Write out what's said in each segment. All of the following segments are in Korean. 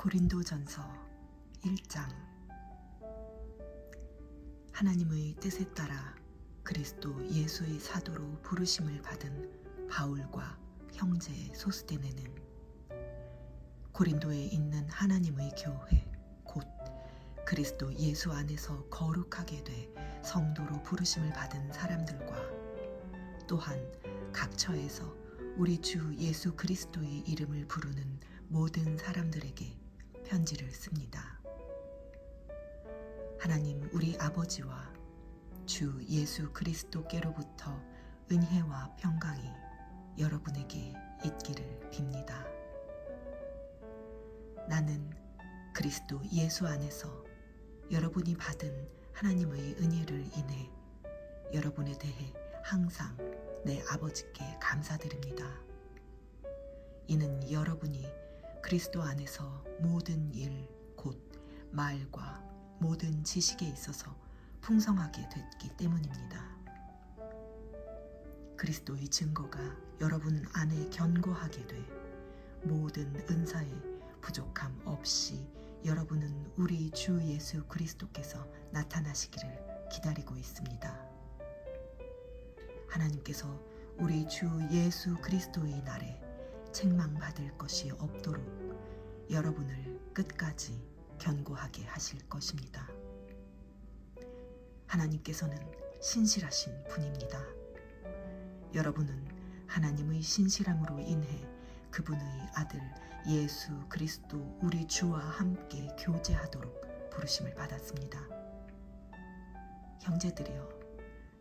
고린도전서 1장. 하나님의 뜻에 따라 그리스도 예수의 사도로 부르심을 받은 바울과 형제 소스데네는 고린도에 있는 하나님의 교회 곧 그리스도 예수 안에서 거룩하게 돼 성도로 부르심을 받은 사람들과 또한 각 처에서 우리 주 예수 그리스도의 이름을 부르는 모든 사람들에게 편지를 씁니다. 하나님 우리 아버지와 주 예수 그리스도께로부터 은혜와 평강이 여러분에게 있기를 빕니다. 나는 그리스도 예수 안에서 여러분이 받은 하나님의 은혜를 인해 여러분에 대해 항상 내 아버지께 감사드립니다. 이는 여러분이 그리스도 안에서 모든 일, 곧 말과 모든 지식에 있어서 풍성하게 됐기 때문입니다. 그리스도의 증거가 여러분 안에 견고하게 돼 모든 은사에 부족함 없이 여러분은 우리 주 예수 그리스도께서 나타나시기를 기다리고 있습니다. 하나님께서 우리 주 예수 그리스도의 날에 책망받을 것이 없도록 여러분을 끝까지 견고하게 하실 것입니다. 하나님께서는 신실하신 분입니다. 여러분은 하나님의 신실함으로 인해 그분의 아들 예수 그리스도 우리 주와 함께 교제하도록 부르심을 받았습니다. 형제들이여,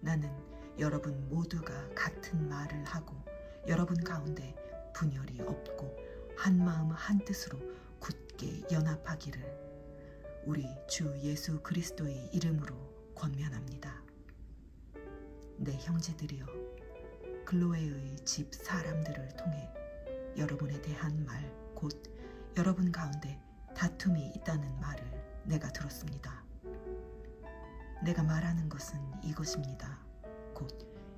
나는 여러분 모두가 같은 말을 하고 여러분 가운데 분열이 없고 한마음 한뜻으로 굳게 연합하기를 우리 주 예수 그리스도의 이름으로 권면합니다. 내 형제들이여, 글로에의 집 사람들을 통해 여러분에 대한 말, 곧 여러분 가운데 다툼이 있다는 말을 내가 들었습니다. 내가 말하는 것은 이것입니다. 곧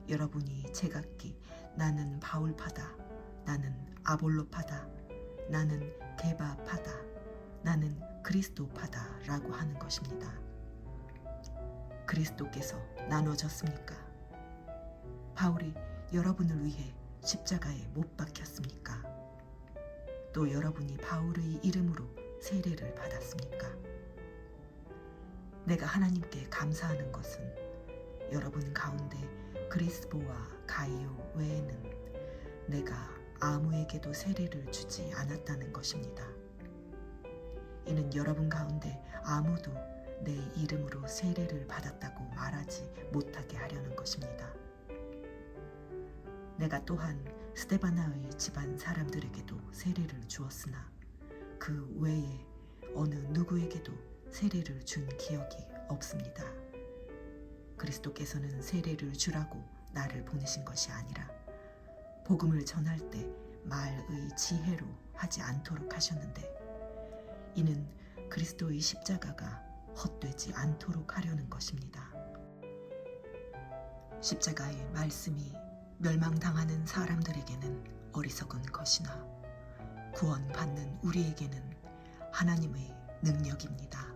여러분이 제각기 나는 바울파다, 나는 아볼로파다, 나는 게바파다, 나는 그리스도파다 라고 하는 것입니다. 그리스도께서 나눠졌습니까? 바울이 여러분을 위해 십자가에 못 박혔습니까? 또 여러분이 바울의 이름으로 세례를 받았습니까? 내가 하나님께 감사하는 것은 여러분 가운데 그리스보와 가이오 외에는 내가 아무에게도 세례를 주지 않았다는 것입니다. 이는 여러분 가운데 아무도 내 이름으로 세례를 받았다고 말하지 못하게 하려는 것입니다. 내가 또한 스데바나의 집안 사람들에게도 세례를 주었으나 그 외에 어느 누구에게도 세례를 준 기억이 없습니다. 그리스도께서는 세례를 주라고 나를 보내신 것이 아니라 복음을 전할 때 말의 지혜로 하지 않도록 하셨는데 이는 그리스도의 십자가가 헛되지 않도록 하려는 것입니다. 십자가의 말씀이 멸망당하는 사람들에게는 어리석은 것이나 구원받는 우리에게는 하나님의 능력입니다.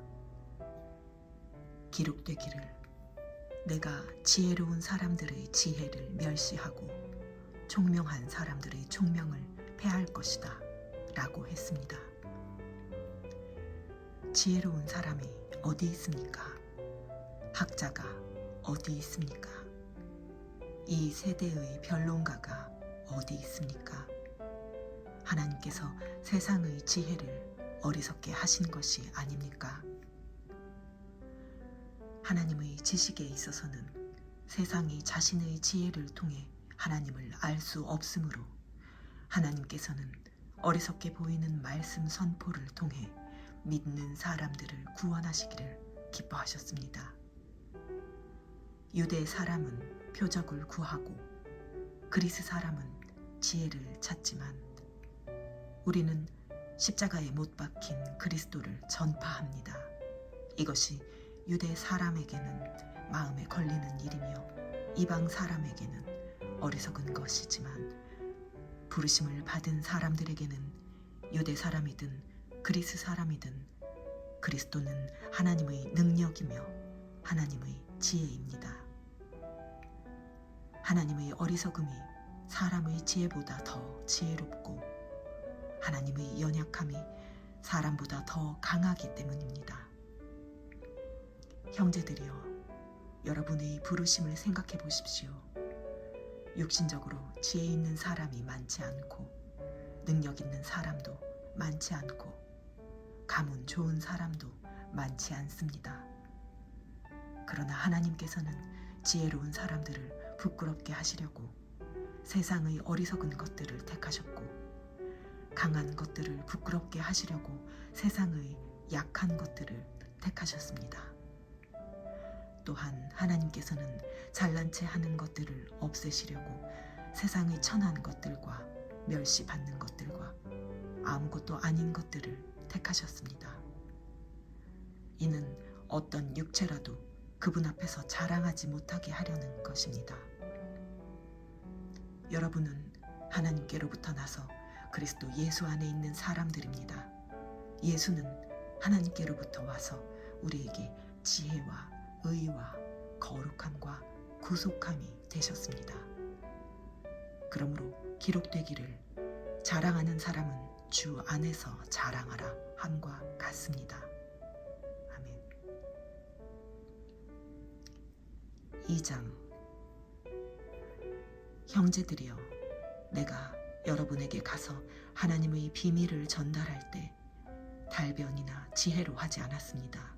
기록되기를 내가 지혜로운 사람들의 지혜를 멸시하고 총명한 사람들의 총명을 패할 것이다 라고 했습니다. 지혜로운 사람이 어디 있습니까? 학자가 어디 있습니까? 이 세대의 변론가가 어디 있습니까? 하나님께서 세상의 지혜를 어리석게 하신 것이 아닙니까? 하나님의 지식에 있어서는 세상이 자신의 지혜를 통해 하나님을 알 수 없으므로 하나님께서는 어리석게 보이는 말씀 선포를 통해 믿는 사람들을 구원하시기를 기뻐하셨습니다. 유대 사람은 표적을 구하고 그리스 사람은 지혜를 찾지만 우리는 십자가에 못 박힌 그리스도를 전파합니다. 이것이 유대 사람에게는 마음에 걸리는 일이며 이방 사람에게는 어리석은 것이지만 부르심을 받은 사람들에게는 유대 사람이든 그리스 사람이든 그리스도는 하나님의 능력이며 하나님의 지혜입니다. 하나님의 어리석음이 사람의 지혜보다 더 지혜롭고 하나님의 연약함이 사람보다 더 강하기 때문입니다. 형제들이여, 여러분의 부르심을 생각해 보십시오. 육신적으로 지혜 있는 사람이 많지 않고 능력 있는 사람도 많지 않고 가문 좋은 사람도 많지 않습니다. 그러나 하나님께서는 지혜로운 사람들을 부끄럽게 하시려고 세상의 어리석은 것들을 택하셨고 강한 것들을 부끄럽게 하시려고 세상의 약한 것들을 택하셨습니다. 또한 하나님께서는 잘난 체 하는 것들을 없애시려고 세상의 천한 것들과 멸시받는 것들과 아무것도 아닌 것들을 택하셨습니다. 이는 어떤 육체라도 그분 앞에서 자랑하지 못하게 하려는 것입니다. 여러분은 하나님께로부터 나서 그리스도 예수 안에 있는 사람들입니다. 예수는 하나님께로부터 와서 우리에게 지혜와 의와 거룩함과 구속함이 되셨습니다. 그러므로 기록되기를 자랑하는 사람은 주 안에서 자랑하라 함과 같습니다. 아멘. 2장. 형제들이여, 내가 여러분에게 가서 하나님의 비밀을 전달할 때 달변이나 지혜로 하지 않았습니다.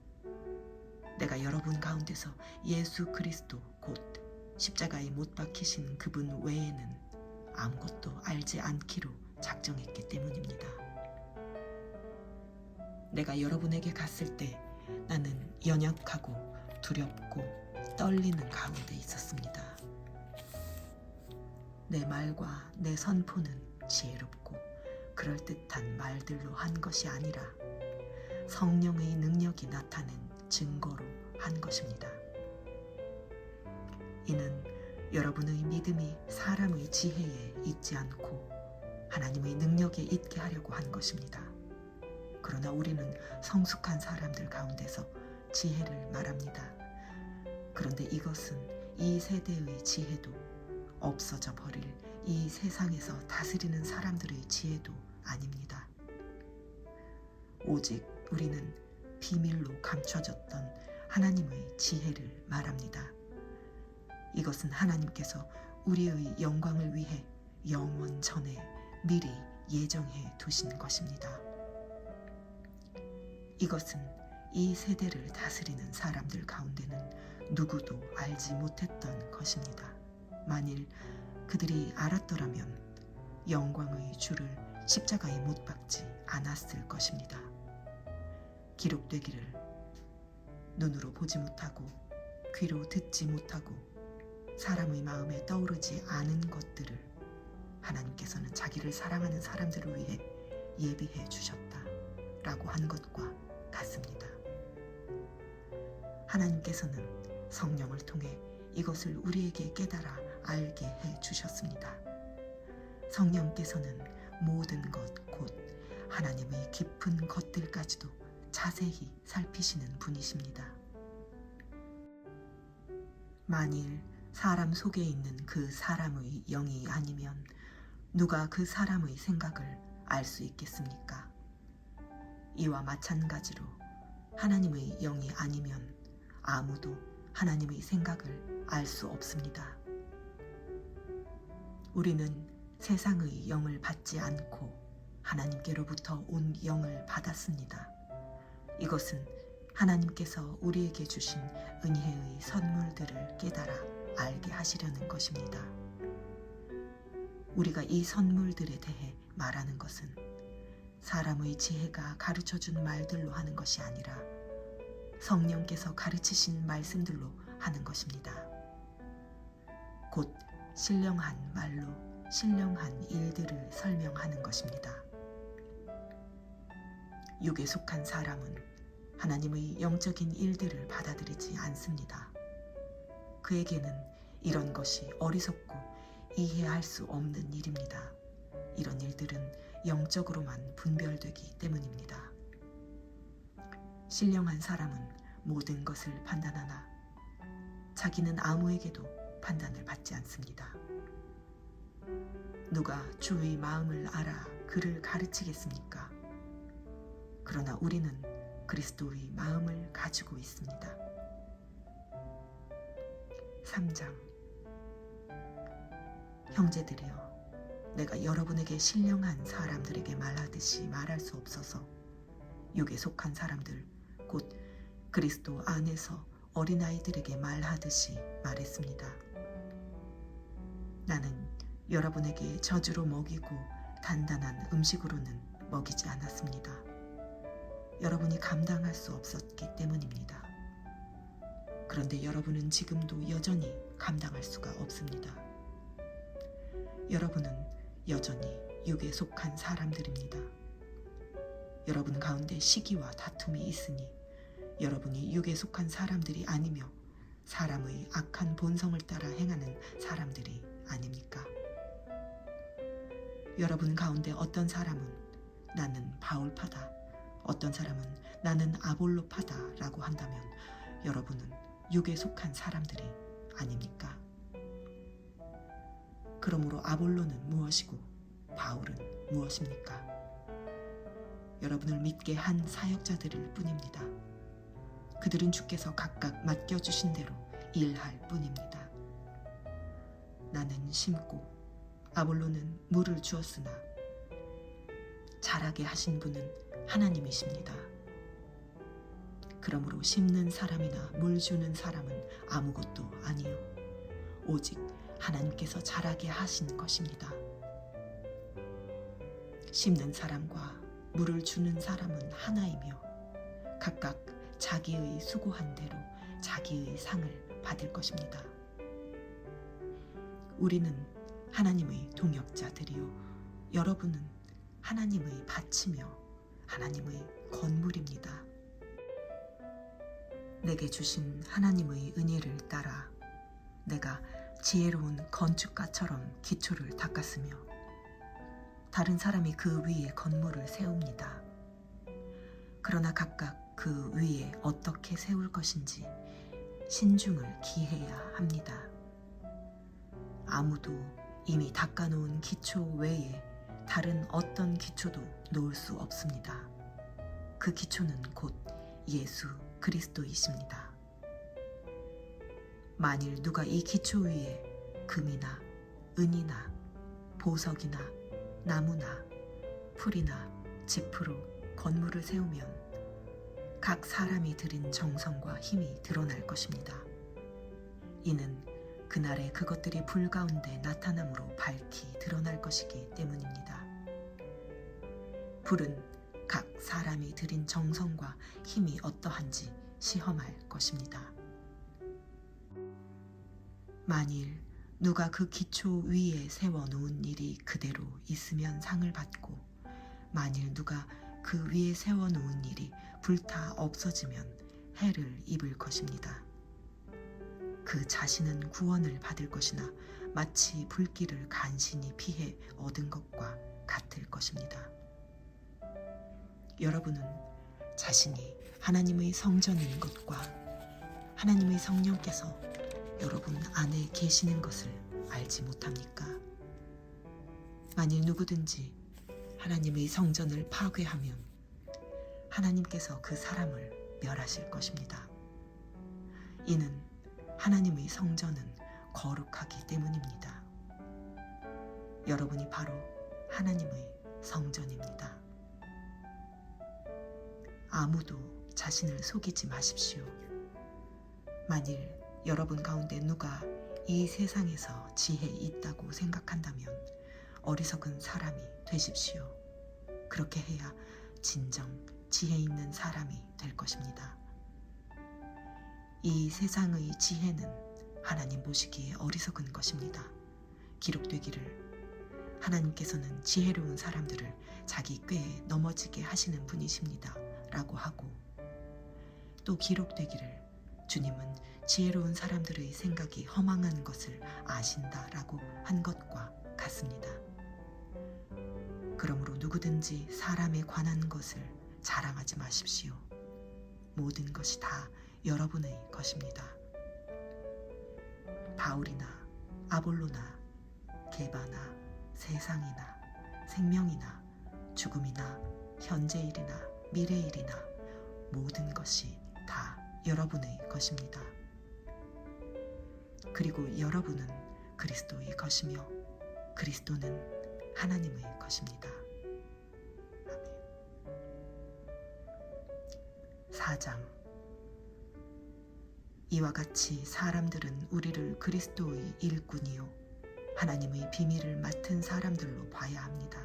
내가 여러분 가운데서 예수 그리스도 곧 십자가에 못 박히신 그분 외에는 아무것도 알지 않기로 작정했기 때문입니다. 내가 여러분에게 갔을 때 나는 연약하고 두렵고 떨리는 가운데 있었습니다. 내 말과 내 선포는 지혜롭고 그럴듯한 말들로 한 것이 아니라 성령의 능력이 나타낸 증거로 한 것입니다. 이는 여러분의 믿음이 사람의 지혜에 있지 않고 하나님의 능력에 있게 하려고 한 것입니다. 그러나 우리는 성숙한 사람들 가운데서 지혜를 말합니다. 그런데 이것은 이 세대의 지혜도 없어져 버릴 이 세상에서 다스리는 사람들의 지혜도 아닙니다. 오직 우리는 비밀로 감춰졌던 하나님의 지혜를 말합니다. 이것은 하나님께서 우리의 영광을 위해 영원 전에 미리 예정해 두신 것입니다. 이것은 이 세대를 다스리는 사람들 가운데는 누구도 알지 못했던 것입니다. 만일 그들이 알았더라면 영광의 주를 십자가에 못 박지 않았을 것입니다. 기록되기를 눈으로 보지 못하고 귀로 듣지 못하고 사람의 마음에 떠오르지 않은 것들을 하나님께서는 자기를 사랑하는 사람들을 위해 예비해 주셨다라고 한 것과 같습니다. 하나님께서는 성령을 통해 이것을 우리에게 깨달아 알게 해 주셨습니다. 성령께서는 모든 것 곧 하나님의 깊은 것들까지도 자세히 살피시는 분이십니다. 만일 사람 속에 있는 그 사람의 영이 아니면 누가 그 사람의 생각을 알 수 있겠습니까? 이와 마찬가지로 하나님의 영이 아니면 아무도 하나님의 생각을 알 수 없습니다. 우리는 세상의 영을 받지 않고 하나님께로부터 온 영을 받았습니다. 이것은 하나님께서 우리에게 주신 은혜의 선물들을 깨달아 알게 하시려는 것입니다. 우리가 이 선물들에 대해 말하는 것은 사람의 지혜가 가르쳐준 말들로 하는 것이 아니라 성령께서 가르치신 말씀들로 하는 것입니다. 곧 신령한 말로 신령한 일들을 설명하는 것입니다. 육에 속한 사람은 하나님의 영적인 일들을 받아들이지 않습니다. 그에게는 이런 것이 어리석고 이해할 수 없는 일입니다. 이런 일들은 영적으로만 분별되기 때문입니다. 신령한 사람은 모든 것을 판단하나 자기는 아무에게도 판단을 받지 않습니다. 누가 주의 마음을 알아 그를 가르치겠습니까? 그러나 우리는 그리스도의 마음을 가지고 있습니다. 3장. 형제들이여, 내가 여러분에게 신령한 사람들에게 말하듯이 말할 수 없어서 육에 속한 사람들 곧 그리스도 안에서 어린아이들에게 말하듯이 말했습니다. 나는 여러분에게 저주로 먹이고 단단한 음식으로는 먹이지 않았습니다. 여러분이 감당할 수 없었기 때문입니다. 그런데 여러분은 지금도 여전히 감당할 수가 없습니다. 여러분은 여전히 육에 속한 사람들입니다. 여러분 가운데 시기와 다툼이 있으니 여러분이 육에 속한 사람들이 아니며 사람의 악한 본성을 따라 행하는 사람들이 아닙니까? 여러분 가운데 어떤 사람은 나는 바울파다, 어떤 사람은 나는 아볼로파다 라고 한다면 여러분은 육에 속한 사람들이 아닙니까? 그러므로 아볼로는 무엇이고 바울은 무엇입니까? 여러분을 믿게 한 사역자들일 뿐입니다. 그들은 주께서 각각 맡겨주신 대로 일할 뿐입니다. 나는 심고 아볼로는 물을 주었으나 자라게 하신 분은 하나님이십니다. 그러므로 심는 사람이나 물 주는 사람은 아무것도 아니요 오직 하나님께서 자라게 하신 것입니다. 심는 사람과 물을 주는 사람은 하나이며 각각 자기의 수고한 대로 자기의 상을 받을 것입니다. 우리는 하나님의 동역자들이요 여러분은 하나님의 밭이며 하나님의 건물입니다. 내게 주신 하나님의 은혜를 따라 내가 지혜로운 건축가처럼 기초를 닦았으며 다른 사람이 그 위에 건물을 세웁니다. 그러나 각각 그 위에 어떻게 세울 것인지 신중을 기해야 합니다. 아무도 이미 닦아놓은 기초 외에 다른 어떤 기초도 놓을 수 없습니다. 그 기초는 곧 예수 그리스도이십니다. 만일 누가 이 기초 위에 금이나 은이나 보석이나 나무나 풀이나 짚으로 건물을 세우면 각 사람이 들인 정성과 힘이 드러날 것입니다. 이는 그날에 그것들이 불 가운데 나타남으로 밝히 드러날 것이기 때문입니다. 불은 각 사람이 들인 정성과 힘이 어떠한지 시험할 것입니다. 만일 누가 그 기초 위에 세워놓은 일이 그대로 있으면 상을 받고 만일 누가 그 위에 세워놓은 일이 불타 없어지면 해를 입을 것입니다. 그 자신은 구원을 받을 것이나 마치 불길을 간신히 피해 얻은 것과 같을 것입니다. 여러분은 자신이 하나님의 성전인 것과 하나님의 성령께서 여러분 안에 계시는 것을 알지 못합니까? 만일 누구든지 하나님의 성전을 파괴하면 하나님께서 그 사람을 멸하실 것입니다. 이는 하나님의 성전은 거룩하기 때문입니다. 여러분이 바로 하나님의 성전입니다. 아무도 자신을 속이지 마십시오. 만일 여러분 가운데 누가 이 세상에서 지혜 있다고 생각한다면 어리석은 사람이 되십시오. 그렇게 해야 진정 지혜 있는 사람이 될 것입니다. 이 세상의 지혜는 하나님 보시기에 어리석은 것입니다. 기록되기를 하나님께서는 지혜로운 사람들을 자기 꾀에 넘어지게 하시는 분이십니다 라고 하고 또 기록되기를 주님은 지혜로운 사람들의 생각이 허망한 것을 아신다라고 한 것과 같습니다. 그러므로 누구든지 사람에 관한 것을 자랑하지 마십시오. 모든 것이 다 여러분의 것입니다. 바울이나 아볼로나 게바나 세상이나 생명이나 죽음이나 현재일이나 미래일이나 모든 것이 다 여러분의 것입니다. 그리고 여러분은 그리스도의 것이며 그리스도는 하나님의 것입니다. 아멘. 4장. 이와 같이 사람들은 우리를 그리스도의 일꾼이요 하나님의 비밀을 맡은 사람들로 봐야 합니다.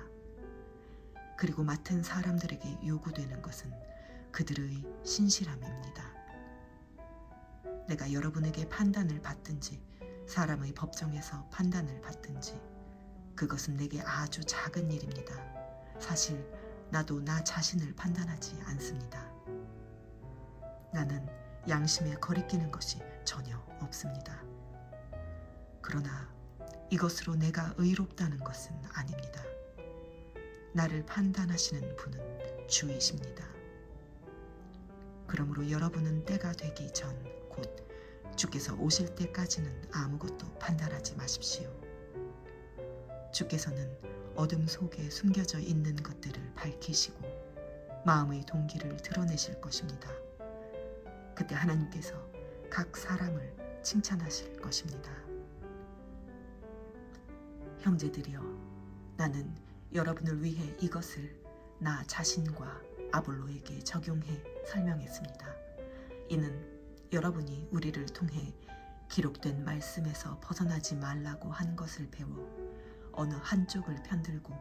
그리고 맡은 사람들에게 요구되는 것은 그들의 신실함입니다. 내가 여러분에게 판단을 받든지 사람의 법정에서 판단을 받든지 그것은 내게 아주 작은 일입니다. 사실 나도 나 자신을 판단하지 않습니다. 나는 양심에 거리끼는 것이 전혀 없습니다. 그러나 이것으로 내가 의롭다는 것은 아닙니다. 나를 판단하시는 분은 주이십니다. 그러므로 여러분은 때가 되기 전 곧 주께서 오실 때까지는 아무것도 판단하지 마십시오. 주께서는 어둠 속에 숨겨져 있는 것들을 밝히시고 마음의 동기를 드러내실 것입니다. 그때 하나님께서 각 사람을 칭찬하실 것입니다. 형제들이여, 나는 여러분을 위해 이것을 나 자신과 아볼로에게 적용해 설명했습니다. 이는 여러분이 우리를 통해 기록된 말씀에서 벗어나지 말라고 한 것을 배워 어느 한쪽을 편들고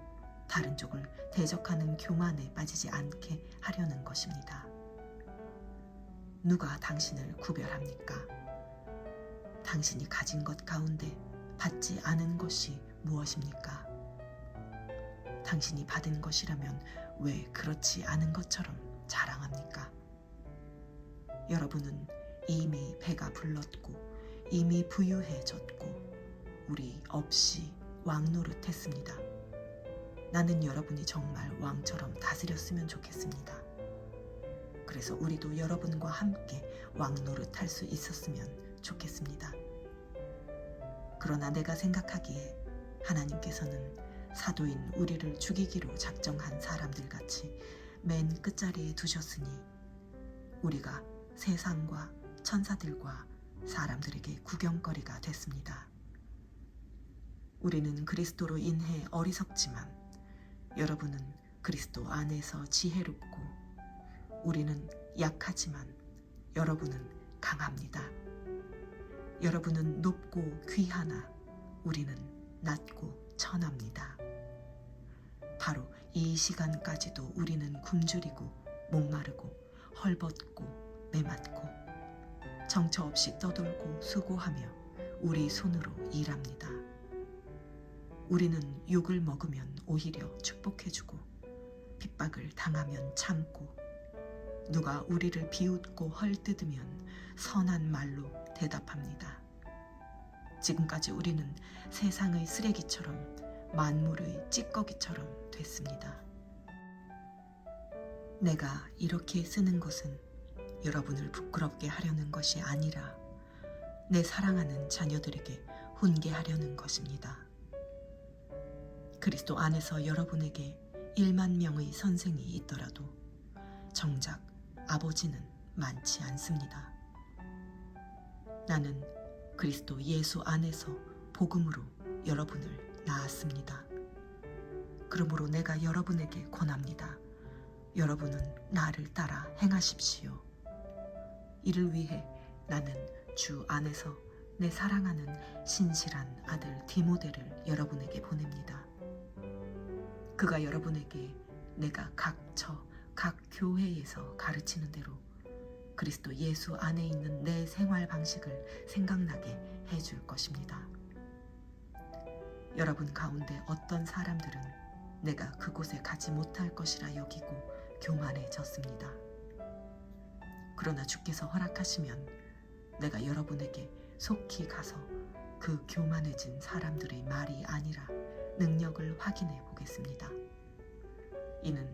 다른 쪽을 대적하는 교만에 빠지지 않게 하려는 것입니다. 누가 당신을 구별합니까? 당신이 가진 것 가운데 받지 않은 것이 무엇입니까? 당신이 받은 것이라면 왜 그렇지 않은 것처럼 자랑합니까? 여러분은 이미 배가 불렀고 이미 부유해졌고 우리 없이 왕노릇했습니다. 나는 여러분이 정말 왕처럼 다스렸으면 좋겠습니다. 그래서 우리도 여러분과 함께 왕노릇할 수 있었으면 좋겠습니다. 그러나 내가 생각하기에 하나님께서는 사도인 우리를 죽이기로 작정한 사람들 같이 맨 끝자리에 두셨으니 우리가 세상과 천사들과 사람들에게 구경거리가 됐습니다. 우리는 그리스도로 인해 어리석지만 여러분은 그리스도 안에서 지혜롭고 우리는 약하지만 여러분은 강합니다. 여러분은 높고 귀하나 우리는 낮고 천합니다. 바로 이 시간까지도 우리는 굶주리고 목마르고 헐벗고 메맞고 정처 없이 떠돌고 수고하며 우리 손으로 일합니다. 우리는 욕을 먹으면 오히려 축복해주고 핍박을 당하면 참고 누가 우리를 비웃고 헐뜯으면 선한 말로 대답합니다. 지금까지 우리는 세상의 쓰레기처럼 만물의 찌꺼기처럼 됐습니다. 내가 이렇게 쓰는 것은 여러분을 부끄럽게 하려는 것이 아니라 내 사랑하는 자녀들에게 훈계하려는 것입니다. 그리스도 안에서 여러분에게 1만 명의 선생이 있더라도 정작 아버지는 많지 않습니다. 나는 그리스도 예수 안에서 복음으로 여러분을 낳았습니다. 그러므로 내가 여러분에게 권합니다. 여러분은 나를 따라 행하십시오. 이를 위해 나는 주 안에서 내 사랑하는 신실한 아들 디모데를 여러분에게 보냅니다. 그가 여러분에게 내가 각 교회에서 가르치는 대로 그리스도 예수 안에 있는 내 생활 방식을 생각나게 해줄 것입니다. 여러분 가운데 어떤 사람들은 내가 그곳에 가지 못할 것이라 여기고 교만해졌습니다. 그러나 주께서 허락하시면 내가 여러분에게 속히 가서 그 교만해진 사람들의 말이 아니라 능력을 확인해 보겠습니다. 이는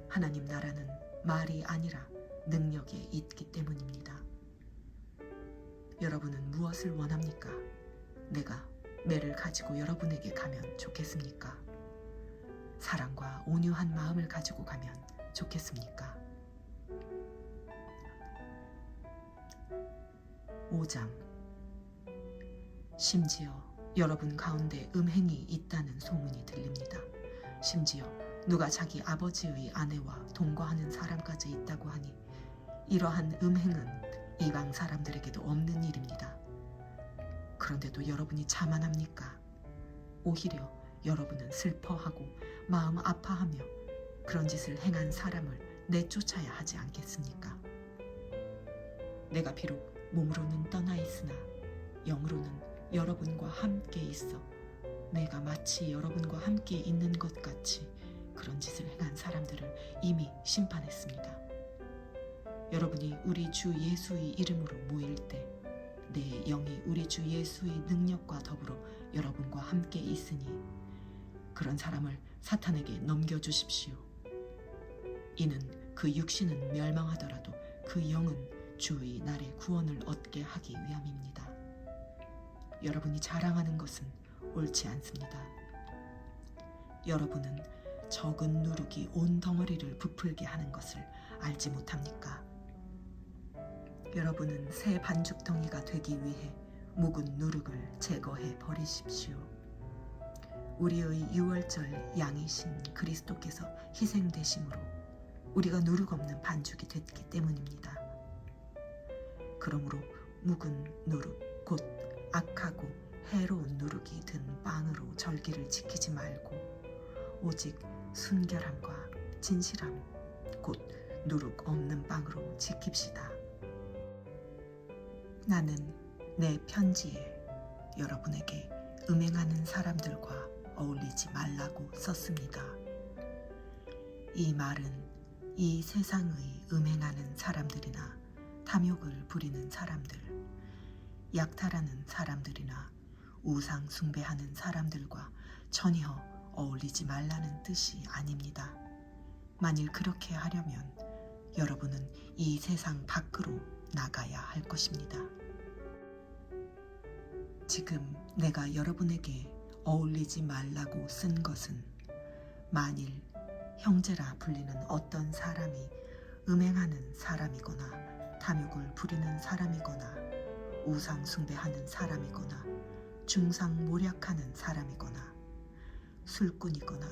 하나님 나라는 말이 아니라 능력에 있기 때문입니다. 여러분은 무엇을 원합니까? 내가 매를 가지고 여러분에게 가면 좋겠습니까? 사랑과 온유한 마음을 가지고 가면 좋겠습니까? 5장. 심지어 여러분 가운데 음행이 있다는 소문이 들립니다. 심지어 누가 자기 아버지의 아내와 동거하는 사람까지 있다고 하니 이러한 음행은 이방 사람들에게도 없는 일입니다. 그런데도 여러분이 자만합니까? 오히려 여러분은 슬퍼하고 마음 아파하며 그런 짓을 행한 사람을 내쫓아야 하지 않겠습니까? 내가 비록 몸으로는 떠나 있으나 영으로는 여러분과 함께 있어 내가 마치 여러분과 함께 있는 것 같이 그런 짓을 행한 사람들을 이미 심판했습니다. 여러분이 우리 주 예수의 이름으로 모일 때 내 영이 우리 주 예수의 능력과 더불어 여러분과 함께 있으니 그런 사람을 사탄에게 넘겨주십시오. 이는 그 육신은 멸망하더라도 그 영은 주의 날에 구원을 얻게 하기 위함입니다. 여러분이 자랑하는 것은 옳지 않습니다. 여러분은 적은 누룩이 온 덩어리를 부풀게 하는 것을 알지 못합니까? 여러분은 새 반죽덩이가 되기 위해 묵은 누룩을 제거해 버리십시오. 우리의 유월절 양이신 그리스도께서 희생되심으로 우리가 누룩 없는 반죽이 됐기 때문입니다. 그러므로 묵은 누룩, 곧 악하고 해로운 누룩이 든 빵으로 절기를 지키지 말고 오직 순결함과 진실함, 곧 누룩 없는 빵으로 지킵시다. 나는 내 편지에 여러분에게 음행하는 사람들과 어울리지 말라고 썼습니다. 이 말은 이 세상의 음행하는 사람들이나 탐욕을 부리는 사람들, 약탈하는 사람들이나 우상 숭배하는 사람들과 전혀 어울리지 말라는 뜻이 아닙니다. 만일 그렇게 하려면 여러분은 이 세상 밖으로 나가야 할 것입니다. 지금 내가 여러분에게 어울리지 말라고 쓴 것은 만일 형제라 불리는 어떤 사람이 음행하는 사람이거나 탐욕을 부리는 사람이거나 우상 숭배하는 사람이거나 중상모략하는 사람이거나 술꾼이거나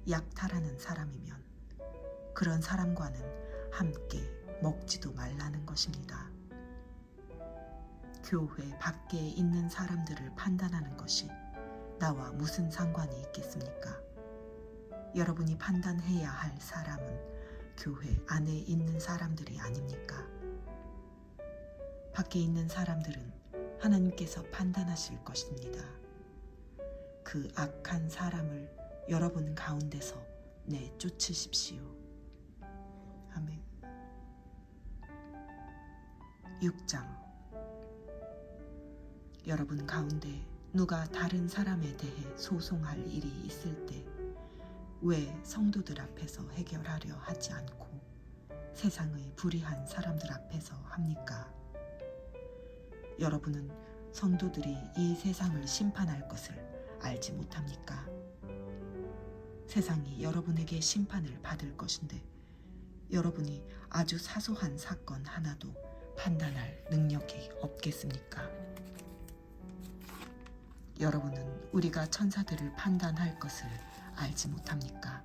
약탈하는 사람이면 그런 사람과는 함께 먹지도 말라는 것입니다. 교회 밖에 있는 사람들을 판단하는 것이 나와 무슨 상관이 있겠습니까? 여러분이 판단해야 할 사람은 교회 안에 있는 사람들이 아닙니까? 밖에 있는 사람들은 하나님께서 판단하실 것입니다. 그 악한 사람을 여러분 가운데서 내쫓으십시오. 아멘. 6장. 여러분 가운데 누가 다른 사람에 대해 소송할 일이 있을 때 왜 성도들 앞에서 해결하려 하지 않고 세상의 불의한 사람들 앞에서 합니까? 여러분은 성도들이 이 세상을 심판할 것을 알지 못합니까? 세상이 여러분에게 심판을 받을 것인데 여러분이 아주 사소한 사건 하나도 판단할 능력이 없겠습니까? 여러분은 우리가 천사들을 판단할 것을 알지 못합니까?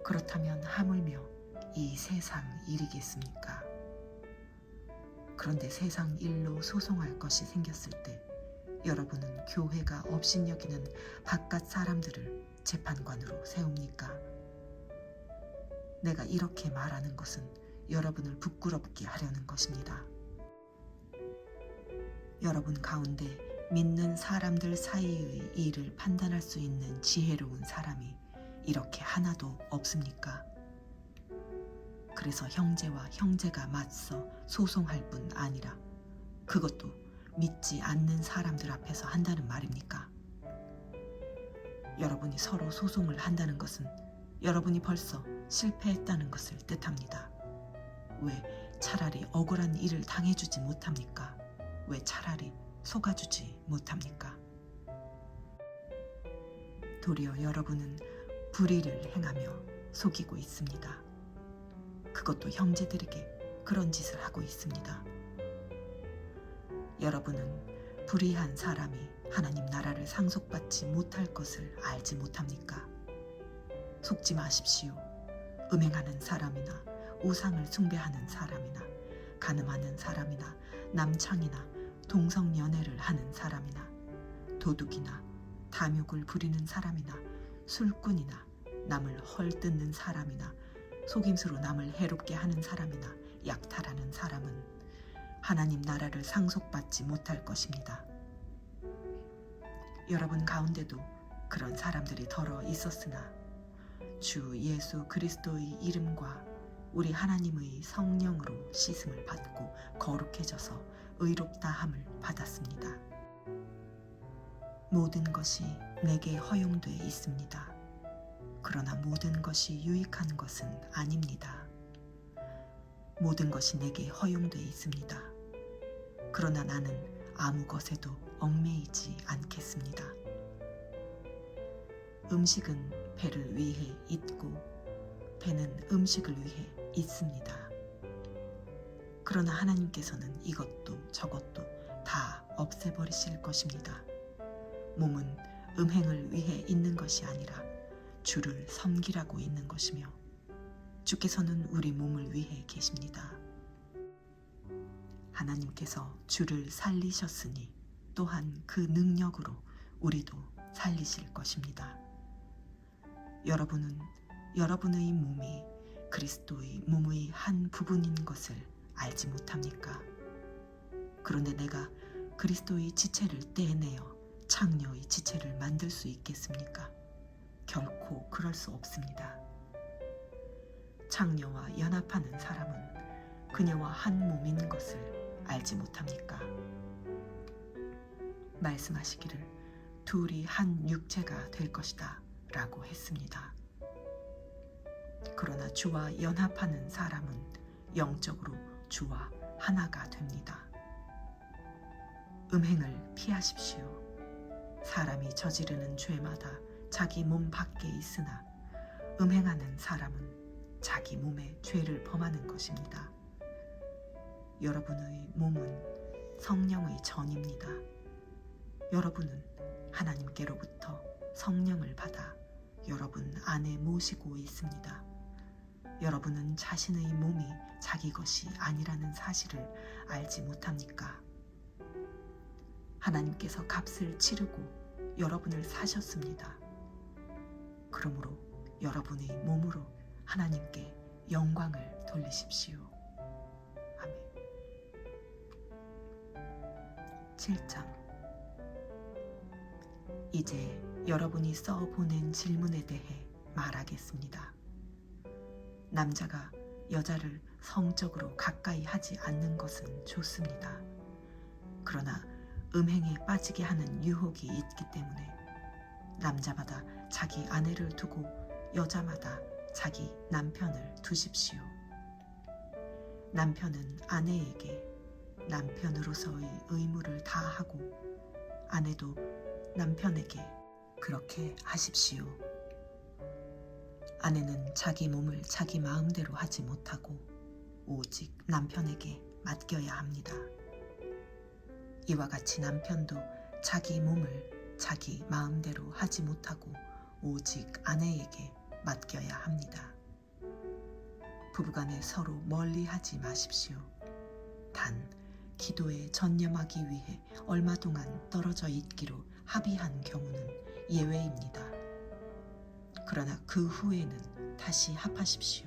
그렇다면 하물며 이 세상 일이겠습니까? 그런데 세상 일로 소송할 것이 생겼을 때 여러분은 교회가 업신여기는 바깥 사람들을 재판관으로 세웁니까? 내가 이렇게 말하는 것은 여러분을 부끄럽게 하려는 것입니다. 여러분 가운데 믿는 사람들 사이의 일을 판단할 수 있는 지혜로운 사람이 이렇게 하나도 없습니까? 그래서 형제와 형제가 맞서 소송할 뿐 아니라 그것도 믿지 않는 사람들 앞에서 한다는 말입니까? 여러분이 서로 소송을 한다는 것은 여러분이 벌써 실패했다는 것을 뜻합니다. 왜 차라리 억울한 일을 당해주지 못합니까? 왜 차라리 속아주지 못합니까? 도리어 여러분은 불의를 행하며 속이고 있습니다. 그것도 형제들에게 그런 짓을 하고 있습니다. 여러분은 불의한 사람이 하나님 나라를 상속받지 못할 것을 알지 못합니까? 속지 마십시오. 음행하는 사람이나 우상을 숭배하는 사람이나 간음하는 사람이나 남창이나 동성연애를 하는 사람이나 도둑이나 탐욕을 부리는 사람이나 술꾼이나 남을 헐뜯는 사람이나 속임수로 남을 해롭게 하는 사람이나 약탈하는 사람은 하나님 나라를 상속받지 못할 것입니다. 여러분 가운데도 그런 사람들이 덜어 있었으나 주 예수 그리스도의 이름과 우리 하나님의 성령으로 씻음을 받고 거룩해져서 의롭다함을 받았습니다. 모든 것이 내게 허용돼 있습니다. 그러나 모든 것이 유익한 것은 아닙니다. 모든 것이 내게 허용돼 있습니다. 그러나 나는 아무 것에도 얽매이지 않겠습니다. 음식은 배를 위해 있고 배는 음식을 위해 있습니다. 그러나 하나님께서는 이것도 저것도 다 없애버리실 것입니다. 몸은 음행을 위해 있는 것이 아니라 주를 섬기라고 있는 것이며 주께서는 우리 몸을 위해 계십니다. 하나님께서 주를 살리셨으니 또한 그 능력으로 우리도 살리실 것입니다. 여러분은 여러분의 몸이 그리스도의 몸의 한 부분인 것을 알지 못합니까? 그런데 내가 그리스도의 지체를 떼내어 창녀의 지체를 만들 수 있겠습니까? 결코 그럴 수 없습니다. 창녀와 연합하는 사람은 그녀와 한 몸인 것을 알지 못합니까? 말씀하시기를 둘이 한 육체가 될 것이다 라고 했습니다. 그러나 주와 연합하는 사람은 영적으로 주와 하나가 됩니다. 음행을 피하십시오. 사람이 저지르는 죄마다 자기 몸 밖에 있으나 음행하는 사람은 자기 몸에 죄를 범하는 것입니다. 여러분의 몸은 성령의 전입니다. 여러분은 하나님께로부터 성령을 받아 여러분 안에 모시고 있습니다. 여러분은 자신의 몸이 자기 것이 아니라는 사실을 알지 못합니까? 하나님께서 값을 치르고 여러분을 사셨습니다. 그러므로 여러분의 몸으로 하나님께 영광을 돌리십시오. 아멘. 7장. 이제 여러분이 써보낸 질문에 대해 말하겠습니다. 남자가 여자를 성적으로 가까이 하지 않는 것은 좋습니다. 그러나 음행에 빠지게 하는 유혹이 있기 때문에 남자마다 자기 아내를 두고 여자마다 자기 남편을 두십시오. 남편은 아내에게 남편으로서의 의무를 다하고 아내도 남편에게 그렇게 하십시오. 아내는 자기 몸을 자기 마음대로 하지 못하고 오직 남편에게 맡겨야 합니다. 이와 같이 남편도 자기 몸을 자기 마음대로 하지 못하고 오직 아내에게 맡겨야 합니다. 부부간에 서로 멀리하지 마십시오. 단 기도에 전념하기 위해 얼마 동안 떨어져 있기로 합의한 경우는 예외입니다. 그러나 그 후에는 다시 합하십시오.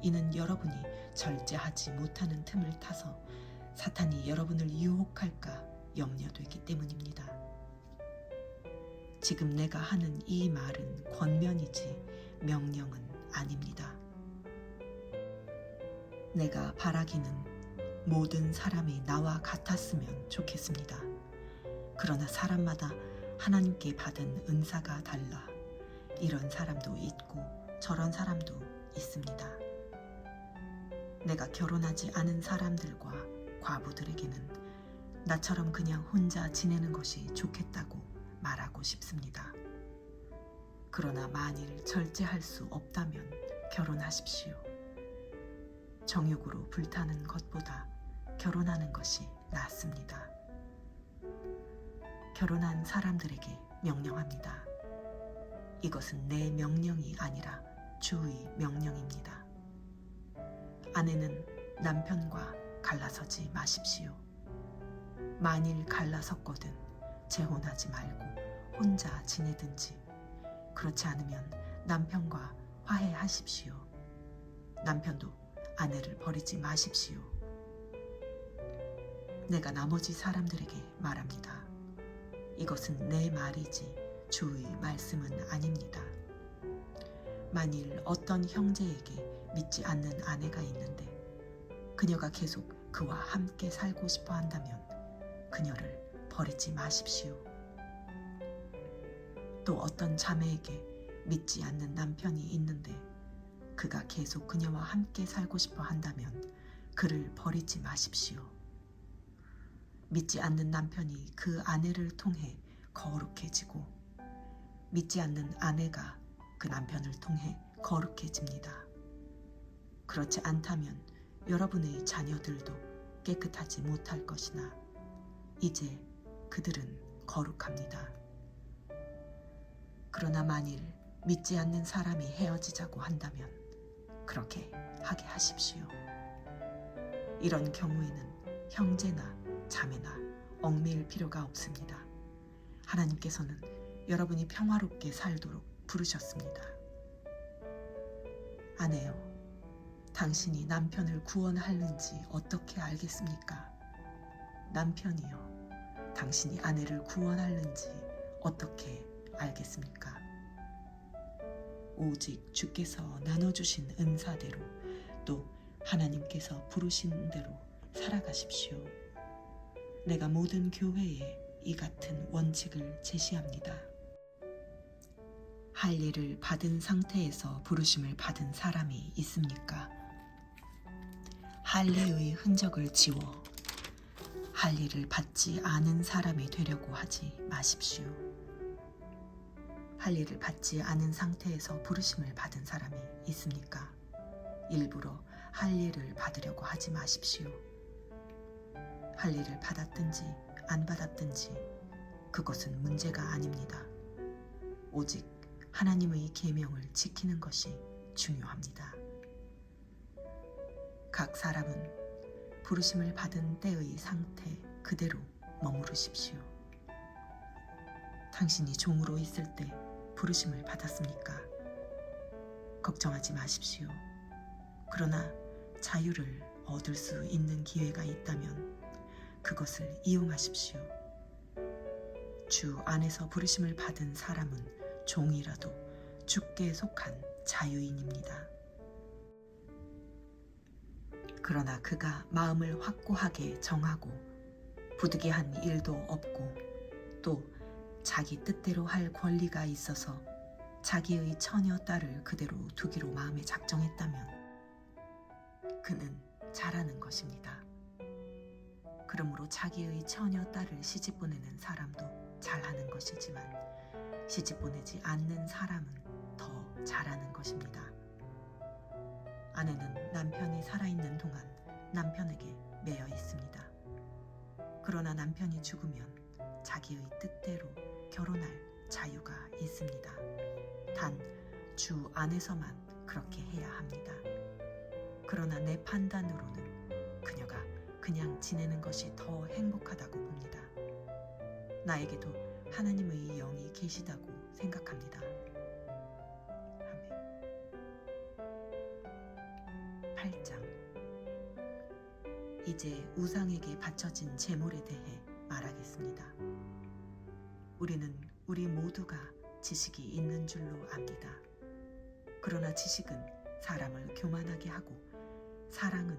이는 여러분이 절제하지 못하는 틈을 타서 사탄이 여러분을 유혹할까 염려되기 때문입니다. 지금 내가 하는 이 말은 권면이지 명령은 아닙니다. 내가 바라기는 모든 사람이 나와 같았으면 좋겠습니다. 그러나 사람마다 하나님께 받은 은사가 달라 이런 사람도 있고 저런 사람도 있습니다. 내가 결혼하지 않은 사람들과 과부들에게는 나처럼 그냥 혼자 지내는 것이 좋겠다고 말하고 싶습니다. 그러나 만일 절제할 수 없다면 결혼하십시오. 정욕으로 불타는 것보다 결혼하는 것이 낫습니다. 결혼한 사람들에게 명령합니다. 이것은 내 명령이 아니라 주의 명령입니다. 아내는 남편과 갈라서지 마십시오. 만일 갈라섰거든 재혼하지 말고 혼자 지내든지, 그렇지 않으면 남편과 화해하십시오. 남편도 아내를 버리지 마십시오. 내가 나머지 사람들에게 말합니다. 이것은 내 말이지 주의 말씀은 아닙니다. 만일 어떤 형제에게 믿지 않는 아내가 있는데 그녀가 계속 그와 함께 살고 싶어 한다면 그녀를 버리지 마십시오. 또 어떤 자매에게 믿지 않는 남편이 있는데 그가 계속 그녀와 함께 살고 싶어 한다면 그를 버리지 마십시오. 믿지 않는 남편이 그 아내를 통해 거룩해지고 믿지 않는 아내가 그 남편을 통해 거룩해집니다. 그렇지 않다면 여러분의 자녀들도 깨끗하지 못할 것이나 이제 그들은 거룩합니다. 그러나 만일 믿지 않는 사람이 헤어지자고 한다면 그렇게 하게 하십시오. 이런 경우에는 형제나 자매나 얽매일 필요가 없습니다. 하나님께서는 여러분이 평화롭게 살도록 부르셨습니다. 아내여, 당신이 남편을 구원하는지 어떻게 알겠습니까? 남편이여, 당신이 아내를 구원하는지 어떻게 알겠습니까? 오직 주께서 나눠주신 은사대로 또 하나님께서 부르신 대로 살아가십시오. 내가 모든 교회에 이 같은 원칙을 제시합니다. 할례를 받은 상태에서 부르심을 받은 사람이 있습니까? 할례의 흔적을 지워 할례를 받지 않은 사람이 되려고 하지 마십시오. 할례를 받지 않은 상태에서 부르심을 받은 사람이 있습니까? 일부러 할례를 받으려고 하지 마십시오. 할례를 받았든지 안 받았든지 그것은 문제가 아닙니다. 오직 하나님의 계명을 지키는 것이 중요합니다. 각 사람은 부르심을 받은 때의 상태 그대로 머무르십시오. 당신이 종으로 있을 때 부르심을 받았습니까? 걱정하지 마십시오. 그러나 자유를 얻을 수 있는 기회가 있다면 그것을 이용하십시오. 주 안에서 부르심을 받은 사람은 종이라도 주께 속한 자유인입니다. 그러나 그가 마음을 확고하게 정하고 부득이한 일도 없고 또 자기 뜻대로 할 권리가 있어서 자기의 처녀 딸을 그대로 두기로 마음에 작정했다면 그는 잘하는 것입니다. 그러므로 자기의 처녀 딸을 시집 보내는 사람도 잘하는 것이지만 시집 보내지 않는 사람은 더 잘하는 것입니다. 아내는 남편이 살아있는 동안 남편에게 매여 있습니다. 그러나 남편이 죽으면 자기의 뜻대로 결혼할 자유가 있습니다. 단 주 안에서만 그렇게 해야 합니다. 그러나 내 판단으로는 그녀가 그냥 지내는 것이 더 행복하다고 봅니다. 나에게도 하나님의 영이 계시다고 생각합니다. 아멘. 8장. 이제 우상에게 바쳐진 제물에 대해 말하겠습니다. 우리는 우리 모두가 지식이 있는 줄로 압니다. 그러나 지식은 사람을 교만하게 하고 사랑은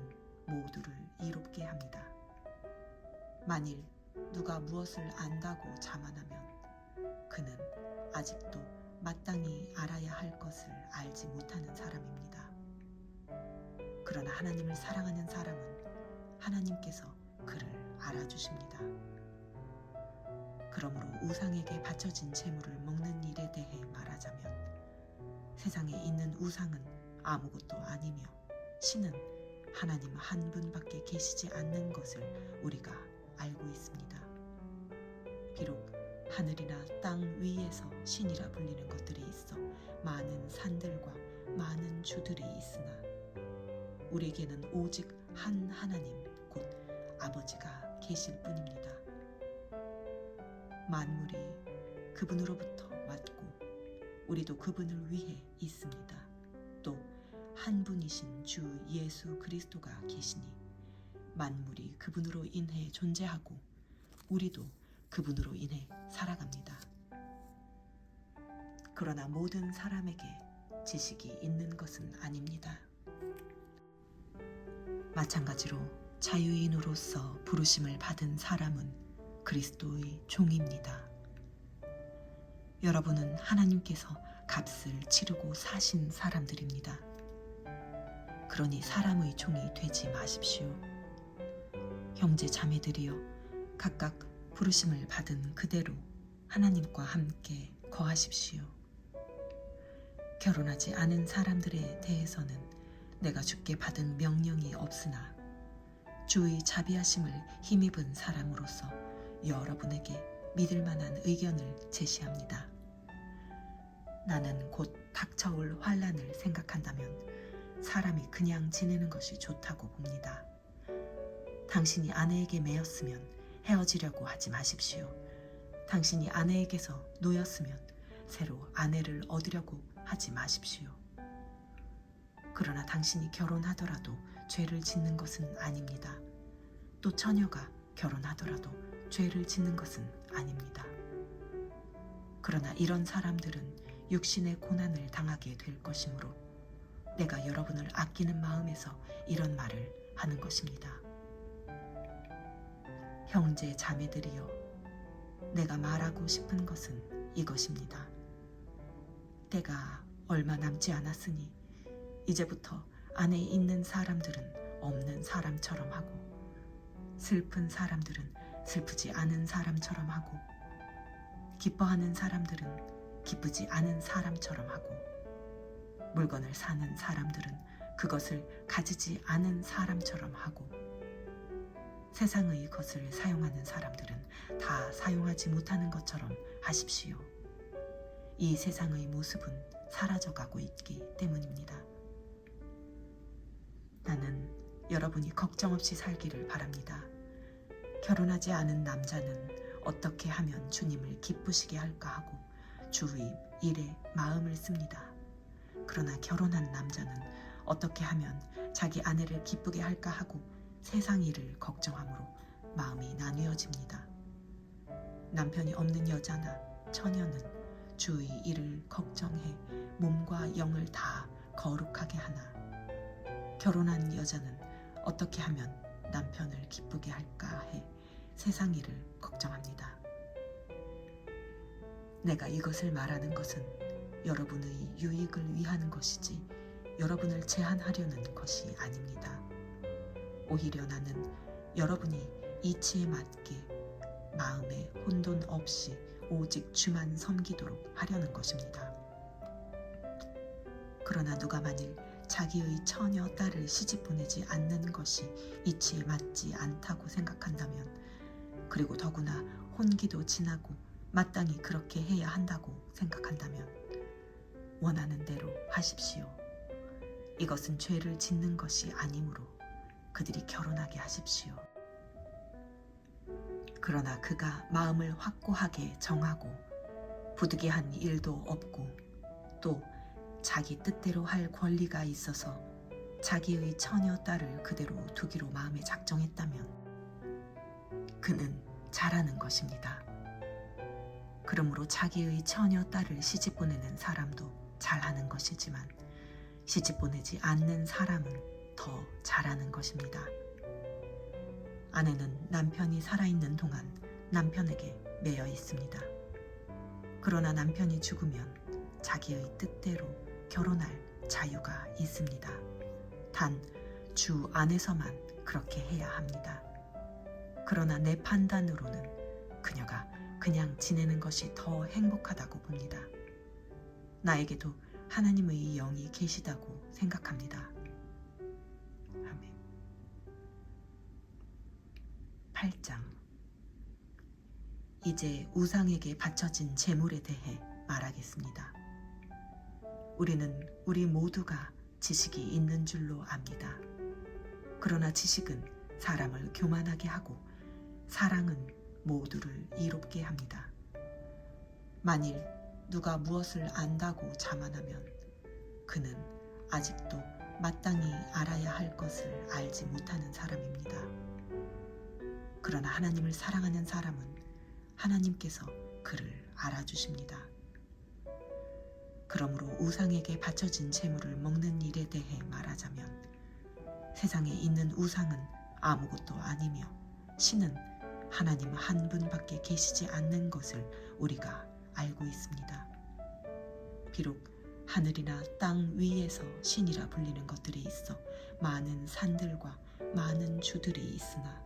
모두를 이롭게 합니다. 만일 누가 무엇을 안다고 자만하면 그는 아직도 마땅히 알아야 할 것을 알지 못하는 사람입니다. 그러나 하나님을 사랑하는 사람은 하나님께서 그를 알아주십니다. 그러므로 우상에게 바쳐진 제물을 먹는 일에 대해 말하자면 세상에 있는 우상은 아무것도 아니며 신은 하나님 한 분밖에 계시지 않는 것을 우리가 알고 있습니다. 비록 하늘이나 땅 위에서 신이라 불리는 것들이 있어 많은 산들과 많은 주들이 있으나 우리에게는 오직 한 하나님 곧 아버지가 계실 뿐입니다. 만물이 그분으로부터 왔고 우리도 그분을 위해 있습니다. 또 한 분이신 주 예수 그리스도가 계시니 만물이 그분으로 인해 존재하고 우리도 그분으로 인해 살아갑니다. 그러나 모든 사람에게 지식이 있는 것은 아닙니다. 마찬가지로 자유인으로서 부르심을 받은 사람은 그리스도의 종입니다. 여러분은 하나님께서 값을 치르고 사신 사람들입니다. 그러니 사람의 종이 되지 마십시오. 형제 자매들이여 각각 부르심을 받은 그대로 하나님과 함께 거하십시오. 결혼하지 않은 사람들에 대해서는 내가 주께 받은 명령이 없으나 주의 자비하심을 힘입은 사람으로서 여러분에게 믿을 만한 의견을 제시합니다. 나는 곧 닥쳐올 환난을 생각한다면 사람이 그냥 지내는 것이 좋다고 봅니다. 당신이 아내에게 매였으면 헤어지려고 하지 마십시오. 당신이 아내에게서 놓였으면 새로 아내를 얻으려고 하지 마십시오. 그러나 당신이 결혼하더라도 죄를 짓는 것은 아닙니다. 또 처녀가 결혼하더라도 죄를 짓는 것은 아닙니다. 그러나 이런 사람들은 육신의 고난을 당하게 될 것이므로 내가 여러분을 아끼는 마음에서 이런 말을 하는 것입니다. 형제 자매들이여 내가 말하고 싶은 것은 이것입니다. 때가 얼마 남지 않았으니 이제부터 안에 있는 사람들은 없는 사람처럼 하고 슬픈 사람들은 슬프지 않은 사람처럼 하고 기뻐하는 사람들은 기쁘지 않은 사람처럼 하고 물건을 사는 사람들은 그것을 가지지 않은 사람처럼 하고 세상의 것을 사용하는 사람들은 다 사용하지 못하는 것처럼 하십시오. 이 세상의 모습은 사라져가고 있기 때문입니다. 나는 여러분이 걱정 없이 살기를 바랍니다. 결혼하지 않은 남자는 어떻게 하면 주님을 기쁘시게 할까 하고 주의 일에 마음을 씁니다. 그러나 결혼한 남자는 어떻게 하면 자기 아내를 기쁘게 할까 하고 세상 일을 걱정하므로 마음이 나뉘어집니다. 남편이 없는 여자나 처녀는 주의 일을 걱정해 몸과 영을 다 거룩하게 하나 결혼한 여자는 어떻게 하면 남편을 기쁘게 할까 해 세상 일을 걱정합니다. 내가 이것을 말하는 것은 여러분의 유익을 위하는 것이지 여러분을 제한하려는 것이 아닙니다. 오히려 나는 여러분이 이치에 맞게 마음에 혼돈 없이 오직 주만 섬기도록 하려는 것입니다. 그러나 누가 만일 자기의 처녀 딸을 시집 보내지 않는 것이 이치에 맞지 않다고 생각한다면 그리고 더구나 혼기도 지나고 마땅히 그렇게 해야 한다고 생각한다면 원하는 대로 하십시오. 이것은 죄를 짓는 것이 아니므로 그들이 결혼하게 하십시오. 그러나 그가 마음을 확고하게 정하고 부득이한 일도 없고 또 자기 뜻대로 할 권리가 있어서 자기의 처녀 딸을 그대로 두기로 마음에 작정했다면 그는 잘하는 것입니다. 그러므로 자기의 처녀 딸을 시집 보내는 사람도 잘하는 것이지만 시집 보내지 않는 사람은 더 잘하는 것입니다. 아내는 남편이 살아있는 동안 남편에게 매여 있습니다. 그러나 남편이 죽으면 자기의 뜻대로 결혼할 자유가 있습니다. 단 주 안에서만 그렇게 해야 합니다. 그러나 내 판단으로는 그녀가 그냥 지내는 것이 더 행복하다고 봅니다. 나에게도 하나님의 영이 계시다고 생각합니다. 아멘. 8장. 이제 우상에게 바쳐진 제물에 대해 말하겠습니다. 우리는 우리 모두가 지식이 있는 줄로 압니다. 그러나 지식은 사람을 교만하게 하고 사랑은 모두를 이롭게 합니다. 만일 누가 무엇을 안다고 자만하면 그는 아직도 마땅히 알아야 할 것을 알지 못하는 사람입니다. 그러나 하나님을 사랑하는 사람은 하나님께서 그를 알아주십니다. 그러므로 우상에게 바쳐진 제물을 먹는 일에 대해 말하자면 세상에 있는 우상은 아무것도 아니며 신은 하나님 한 분밖에 계시지 않는 것을 우리가 알고 있습니다. 비록 하늘이나 땅 위에서 신이라 불리는 것들이 있어 많은 산들과 많은 주들이 있으나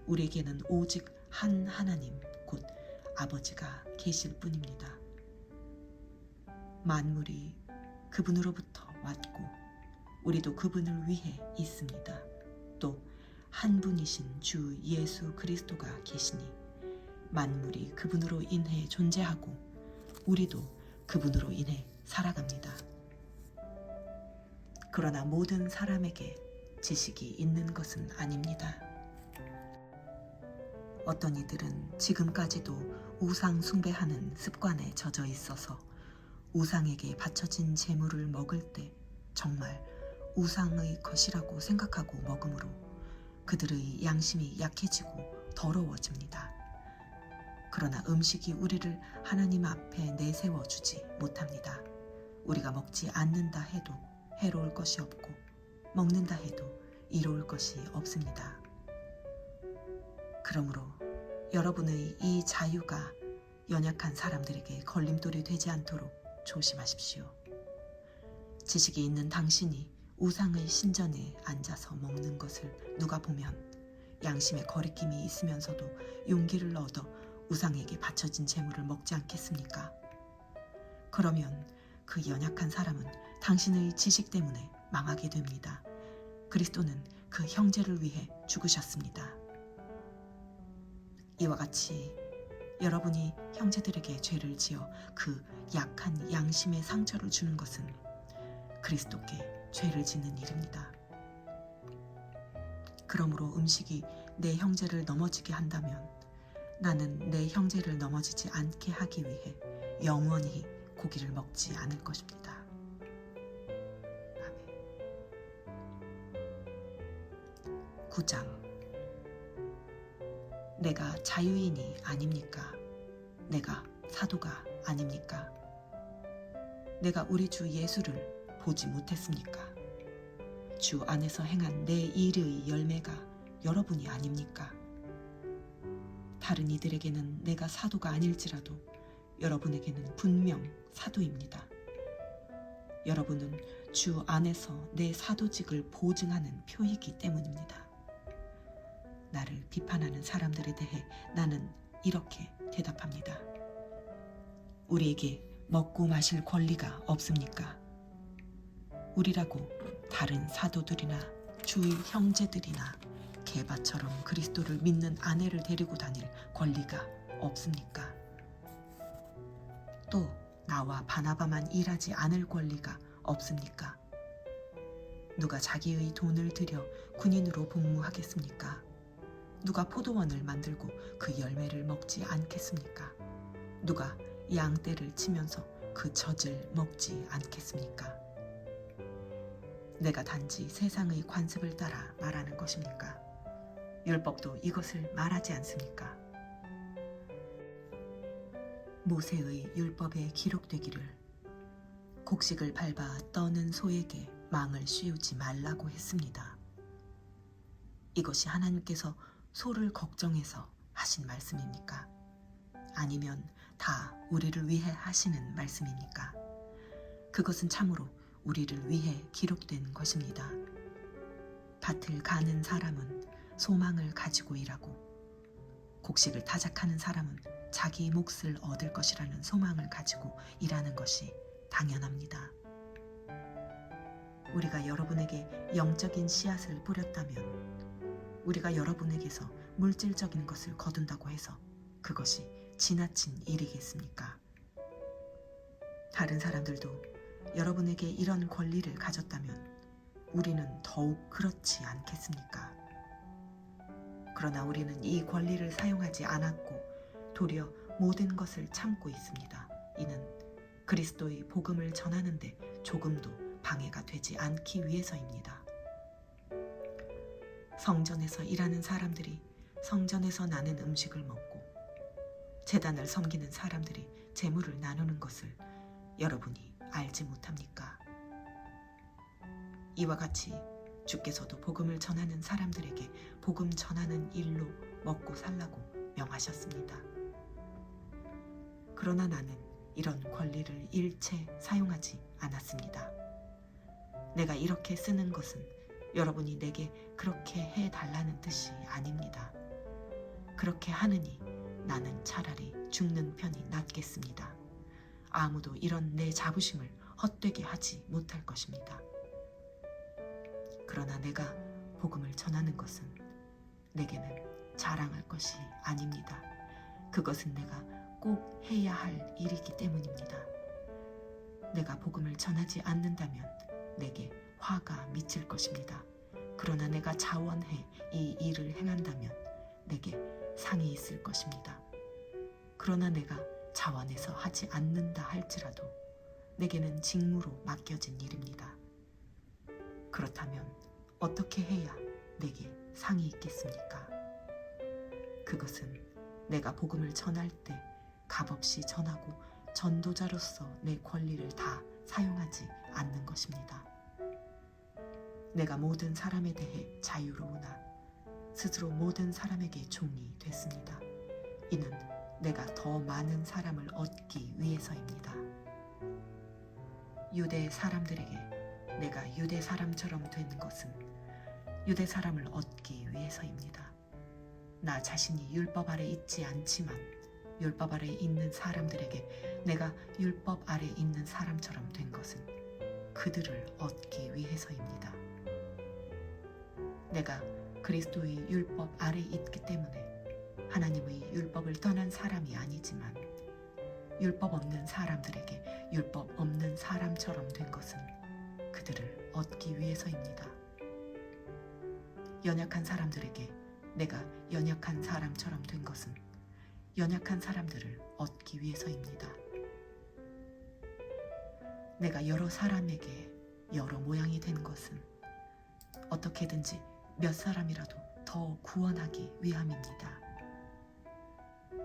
우리에게는 오직 한 하나님 곧 아버지가 계실 뿐입니다. 만물이 그분으로부터 왔고 우리도 그분을 위해 있습니다. 또 한 분이신 주 예수 그리스도가 계시니 만물이 그분으로 인해 존재하고 우리도 그분으로 인해 살아갑니다. 그러나 모든 사람에게 지식이 있는 것은 아닙니다. 어떤 이들은 지금까지도 우상 숭배하는 습관에 젖어 있어서 우상에게 바쳐진 제물을 먹을 때 정말 우상의 것이라고 생각하고 먹으므로 그들의 양심이 약해지고 더러워집니다. 그러나 음식이 우리를 하나님 앞에 내세워 주지 못합니다. 우리가 먹지 않는다 해도 해로울 것이 없고 먹는다 해도 이로울 것이 없습니다. 그러므로 여러분의 이 자유가 연약한 사람들에게 걸림돌이 되지 않도록 조심하십시오. 지식이 있는 당신이 우상의 신전에 앉아서 먹는 것을 누가 보면 양심의 거리낌이 있으면서도 용기를 얻어 우상에게 바쳐진 제물을 먹지 않겠습니까? 그러면 그 연약한 사람은 당신의 지식 때문에 망하게 됩니다. 그리스도는 그 형제를 위해 죽으셨습니다. 이와 같이 여러분이 형제들에게 죄를 지어 그 약한 양심에 상처를 주는 것은 그리스도께 죄를 짓는 일입니다. 그러므로 음식이 내 형제를 넘어지게 한다면 나는 내 형제를 넘어지지 않게 하기 위해 영원히 고기를 먹지 않을 것입니다. 아멘. 9장. 내가 자유인이 아닙니까? 내가 사도가 아닙니까? 내가 우리 주 예수를 보지 못했습니까? 주 안에서 행한 내 일의 열매가 여러분이 아닙니까? 다른 이들에게는 내가 사도가 아닐지라도 여러분에게는 분명 사도입니다. 여러분은 주 안에서 내 사도직을 보증하는 표이기 때문입니다. 나를 비판하는 사람들에 대해 나는 이렇게 대답합니다. 우리에게 먹고 마실 권리가 없습니까? 우리라고 다른 사도들이나 주의 형제들이나 게바처럼 그리스도를 믿는 아내를 데리고 다닐 권리가 없습니까? 또 나와 바나바만 일하지 않을 권리가 없습니까? 누가 자기의 돈을 들여 군인으로 복무하겠습니까? 누가 포도원을 만들고 그 열매를 먹지 않겠습니까? 누가 양떼를 치면서 그 젖을 먹지 않겠습니까? 내가 단지 세상의 관습을 따라 말하는 것입니까? 율법도 이것을 말하지 않습니까? 모세의 율법에 기록되기를 곡식을 밟아 떠는 소에게 망을 씌우지 말라고 했습니다. 이것이 하나님께서 소를 걱정해서 하신 말씀입니까? 아니면 다 우리를 위해 하시는 말씀입니까? 그것은 참으로 우리를 위해 기록된 것입니다. 밭을 가는 사람은 소망을 가지고 일하고 곡식을 타작하는 사람은 자기 몫을 얻을 것이라는 소망을 가지고 일하는 것이 당연합니다. 우리가 여러분에게 영적인 씨앗을 뿌렸다면 우리가 여러분에게서 물질적인 것을 거둔다고 해서 그것이 지나친 일이겠습니까? 다른 사람들도 여러분에게 이런 권리를 가졌다면 우리는 더욱 그렇지 않겠습니까? 그러나 우리는 이 권리를 사용하지 않았고 도리어 모든 것을 참고 있습니다. 이는 그리스도의 복음을 전하는데 조금도 방해가 되지 않기 위해서입니다. 성전에서 일하는 사람들이 성전에서 나는 음식을 먹고 제단을 섬기는 사람들이 재물을 나누는 것을 여러분이 알지 못합니까? 이와 같이 주께서도 복음을 전하는 사람들에게 복음 전하는 일로 먹고 살라고 명하셨습니다. 그러나 나는 이런 권리를 일체 사용하지 않았습니다. 내가 이렇게 쓰는 것은 여러분이 내게 그렇게 해달라는 뜻이 아닙니다. 그렇게 하느니 나는 차라리 죽는 편이 낫겠습니다. 아무도 이런 내 자부심을 헛되게 하지 못할 것입니다. 그러나 내가 복음을 전하는 것은 내게는 자랑할 것이 아닙니다. 그것은 내가 꼭 해야 할 일이기 때문입니다. 내가 복음을 전하지 않는다면 내게 화가 미칠 것입니다. 그러나 내가 자원해 이 일을 행한다면 내게 상이 있을 것입니다. 그러나 내가 자원해서 하지 않는다 할지라도 내게는 직무로 맡겨진 일입니다. 그렇다면 어떻게 해야 내게 상이 있겠습니까? 그것은 내가 복음을 전할 때 값없이 전하고 전도자로서 내 권리를 다 사용하지 않는 것입니다. 내가 모든 사람에 대해 자유로우나 스스로 모든 사람에게 종이 됐습니다. 이는 내가 더 많은 사람을 얻기 위해서입니다. 유대 사람들에게 내가 유대 사람처럼 된 것은 유대 사람을 얻기 위해서입니다. 나 자신이 율법 아래 있지 않지만 율법 아래 있는 사람들에게 내가 율법 아래 있는 사람처럼 된 것은 그들을 얻기 위해서입니다. 내가 그리스도의 율법 아래 있기 때문에 하나님의 율법을 떠난 사람이 아니지만 율법 없는 사람들에게 율법 없는 사람처럼 된 것은 그들을 얻기 위해서입니다. 연약한 사람들에게 내가 연약한 사람처럼 된 것은 연약한 사람들을 얻기 위해서입니다. 내가 여러 사람에게 여러 모양이 된 것은 어떻게든지 몇 사람이라도 더 구원하기 위함입니다.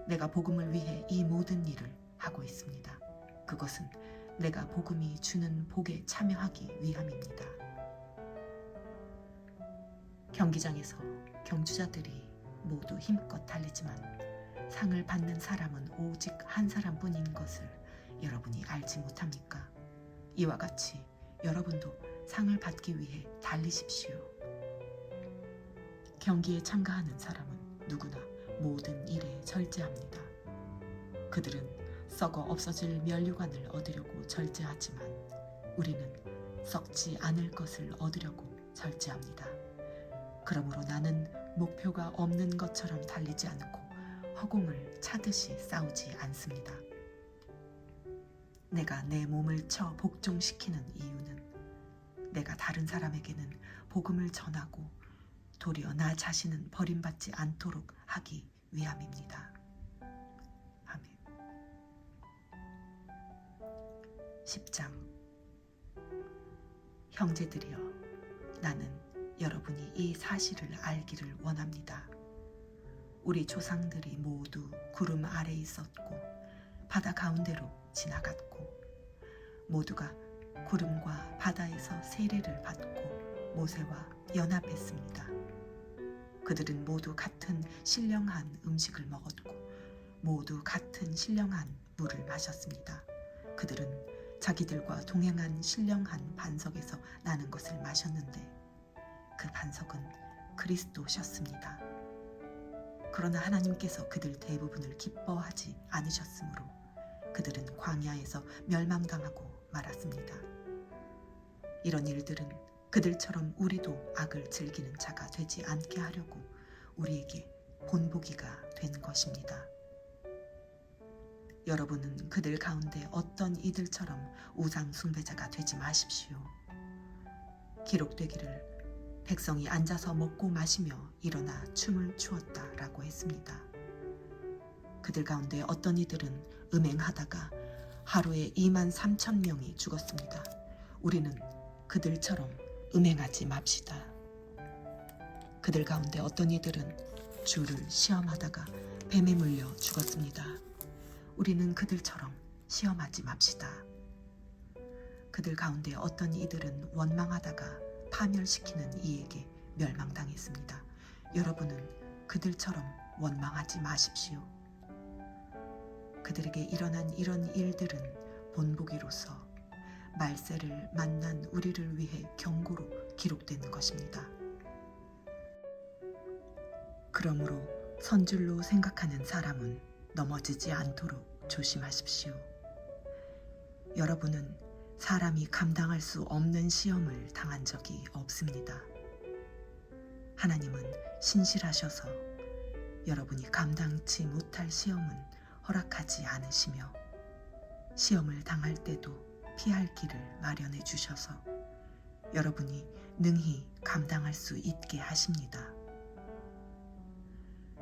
내가 복음을 위해 이 모든 일을 하고 있습니다. 그것은 내가 복음이 주는 복에 참여하기 위함입니다. 경기장에서 경주자들이 모두 힘껏 달리지만 상을 받는 사람은 오직 한 사람뿐인 것을 여러분이 알지 못합니까? 이와 같이 여러분도 상을 받기 위해 달리십시오. 경기에 참가하는 사람은 누구나 모든 일에 절제합니다. 그들은 썩어 없어질 면류관을 얻으려고 절제하지만 우리는 썩지 않을 것을 얻으려고 절제합니다. 그러므로 나는 목표가 없는 것처럼 달리지 않고 허공을 차듯이 싸우지 않습니다. 내가 내 몸을 쳐 복종시키는 이유는 내가 다른 사람에게는 복음을 전하고 도리어 나 자신은 버림받지 않도록 하기 위함입니다. 아멘. 10장. 형제들이여, 나는 여러분이 이 사실을 알기를 원합니다. 우리 조상들이 모두 구름 아래 있었고 바다 가운데로 지나갔고 모두가 구름과 바다에서 세례를 받고 모세와 연합했습니다. 그들은 모두 같은 신령한 음식을 먹었고 모두 같은 신령한 물을 마셨습니다. 그들은 자기들과 동행한 신령한 반석에서 나는 것을 마셨는데 그 반석은 그리스도셨습니다. 그러나 하나님께서 그들 대부분을 기뻐하지 않으셨으므로 그들은 광야에서 멸망당하고 말았습니다. 이런 일들은 그들처럼 우리도 악을 즐기는 자가 되지 않게 하려고 우리에게 본보기가 된 것입니다. 여러분은 그들 가운데 어떤 이들처럼 우상 숭배자가 되지 마십시오. 기록되기를 백성이 앉아서 먹고 마시며 일어나 춤을 추었다라고 했습니다. 그들 가운데 어떤 이들은 음행하다가 하루에 23,000명이 죽었습니다. 우리는 그들처럼 음행하지 맙시다. 그들 가운데 어떤 이들은 주를 시험하다가 뱀에 물려 죽었습니다. 우리는 그들처럼 시험하지 맙시다. 그들 가운데 어떤 이들은 원망하다가 파멸시키는 이에게 멸망당했습니다. 여러분은 그들처럼 원망하지 마십시오. 그들에게 일어난 이런 일들은 본보기로서 말세를 만난 우리를 위해 경고로 기록된 것입니다. 그러므로 선줄로 생각하는 사람은 넘어지지 않도록 조심하십시오. 여러분은 사람이 감당할 수 없는 시험을 당한 적이 없습니다. 하나님은 신실하셔서 여러분이 감당치 못할 시험은 허락하지 않으시며 시험을 당할 때도 피할 길을 마련해 주셔서 여러분이 능히 감당할 수 있게 하십니다.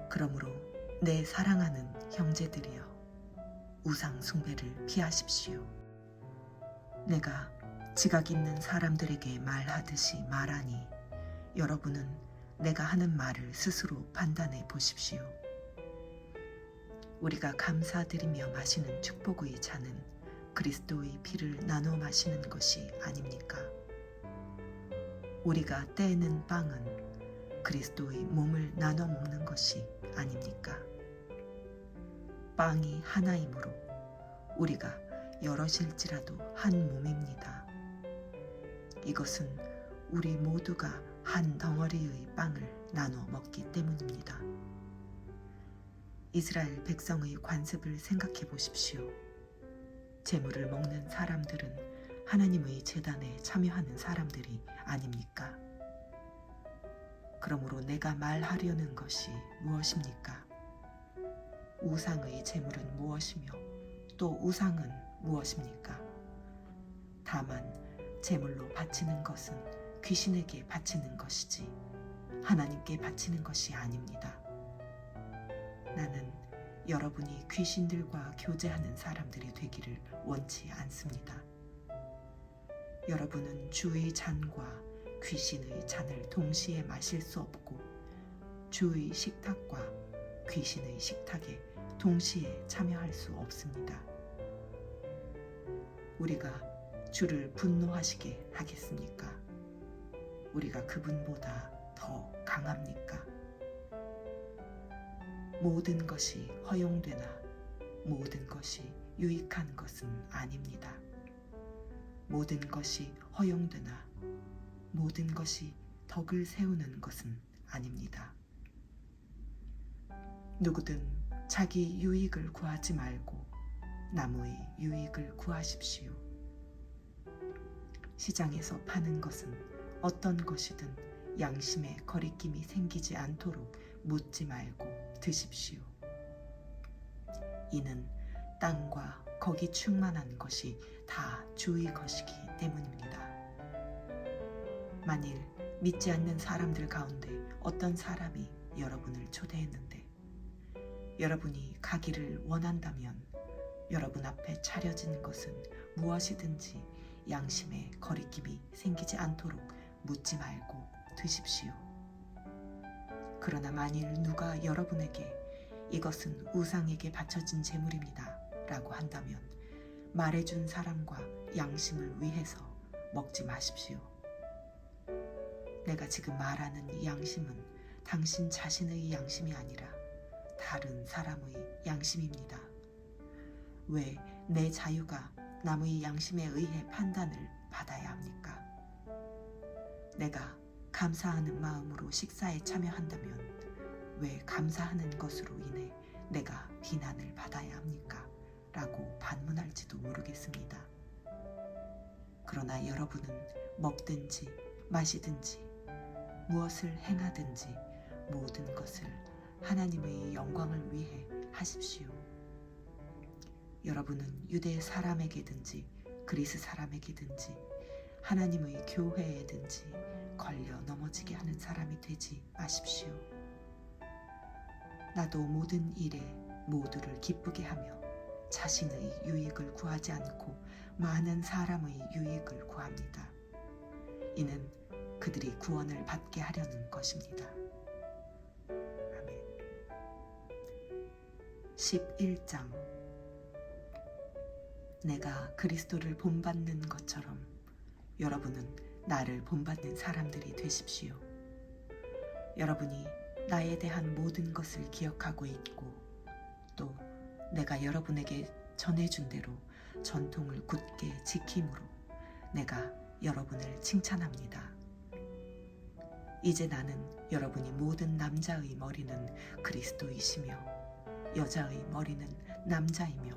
그러므로 내 사랑하는 형제들이여, 우상 숭배를 피하십시오. 내가 지각 있는 사람들에게 말하듯이 말하니 여러분은 내가 하는 말을 스스로 판단해 보십시오. 우리가 감사드리며 마시는 축복의 잔은 그리스도의 피를 나눠 마시는 것이 아닙니까? 우리가 떼는 빵은 그리스도의 몸을 나눠 먹는 것이 아닙니까? 빵이 하나이므로 우리가 여럿일지라도 한 몸입니다. 이것은 우리 모두가 한 덩어리의 빵을 나눠 먹기 때문입니다. 이스라엘 백성의 관습을 생각해 보십시오. 제물을 먹는 사람들은 하나님의 제단에 참여하는 사람들이 아닙니까? 그러므로 내가 말하려는 것이 무엇입니까? 우상의 제물은 무엇이며 또 우상은 무엇입니까? 다만 제물로 바치는 것은 귀신에게 바치는 것이지 하나님께 바치는 것이 아닙니다. 나는 여러분이 귀신들과 교제하는 사람들이 되기를 원치 않습니다. 여러분은 주의 잔과 귀신의 잔을 동시에 마실 수 없고 주의 식탁과 귀신의 식탁에 동시에 참여할 수 없습니다. 우리가 주를 분노하시게 하겠습니까? 우리가 그분보다 더 강합니까? 모든 것이 허용되나 모든 것이 유익한 것은 아닙니다. 모든 것이 허용되나 모든 것이 덕을 세우는 것은 아닙니다. 누구든 자기 유익을 구하지 말고 남의 유익을 구하십시오. 시장에서 파는 것은 어떤 것이든 양심에 거리낌이 생기지 않도록 묻지 말고 드십시오. 이는 땅과 거기 충만한 것이 다 주의 것이기 때문입니다. 만일 믿지 않는 사람들 가운데 어떤 사람이 여러분을 초대했는데 여러분이 가기를 원한다면 여러분 앞에 차려진 것은 무엇이든지 양심에 거리낌이 생기지 않도록 묻지 말고 드십시오. 그러나 만일 누가 여러분에게 이것은 우상에게 바쳐진 제물입니다 라고 한다면 말해준 사람과 양심을 위해서 먹지 마십시오. 내가 지금 말하는 이 양심은 당신 자신의 양심이 아니라 다른 사람의 양심입니다. 왜 내 자유가 남의 양심에 의해 판단을 받아야 합니까? 내가 감사하는 마음으로 식사에 참여한다면 왜 감사하는 것으로 인해 내가 비난을 받아야 합니까? 라고 반문할지도 모르겠습니다. 그러나 여러분은 먹든지 마시든지 무엇을 행하든지 모든 것을 하나님의 영광을 위해 하십시오. 여러분은 유대 사람에게든지 그리스 사람에게든지 하나님의 교회에든지 걸려 넘어지게 하는 사람이 되지 마십시오. 나도 모든 일에 모두를 기쁘게 하며 자신의 유익을 구하지 않고 많은 사람의 유익을 구합니다. 이는 그들이 구원을 받게 하려는 것입니다. 아멘. 11장. 내가 그리스도를 본받는 것처럼 여러분은 나를 본받는 사람들이 되십시오. 여러분이 나에 대한 모든 것을 기억하고 있고 또 내가 여러분에게 전해준 대로 전통을 굳게 지킴으로 내가 여러분을 칭찬합니다. 이제 나는 여러분이 모든 남자의 머리는 그리스도이시며 여자의 머리는 남자이며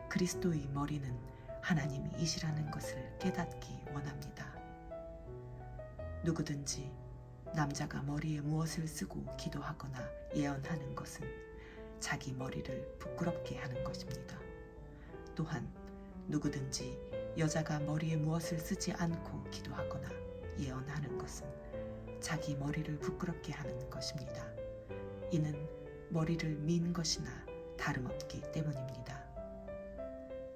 그리스도의 머리는 하나님이시라는 것을 깨닫기 원합니다. 누구든지 남자가 머리에 무엇을 쓰고 기도하거나 예언하는 것은 자기 머리를 부끄럽게 하는 것입니다. 또한 누구든지 여자가 머리에 무엇을 쓰지 않고 기도하거나 예언하는 것은 자기 머리를 부끄럽게 하는 것입니다. 이는 머리를 민 것이나 다름없기 때문입니다.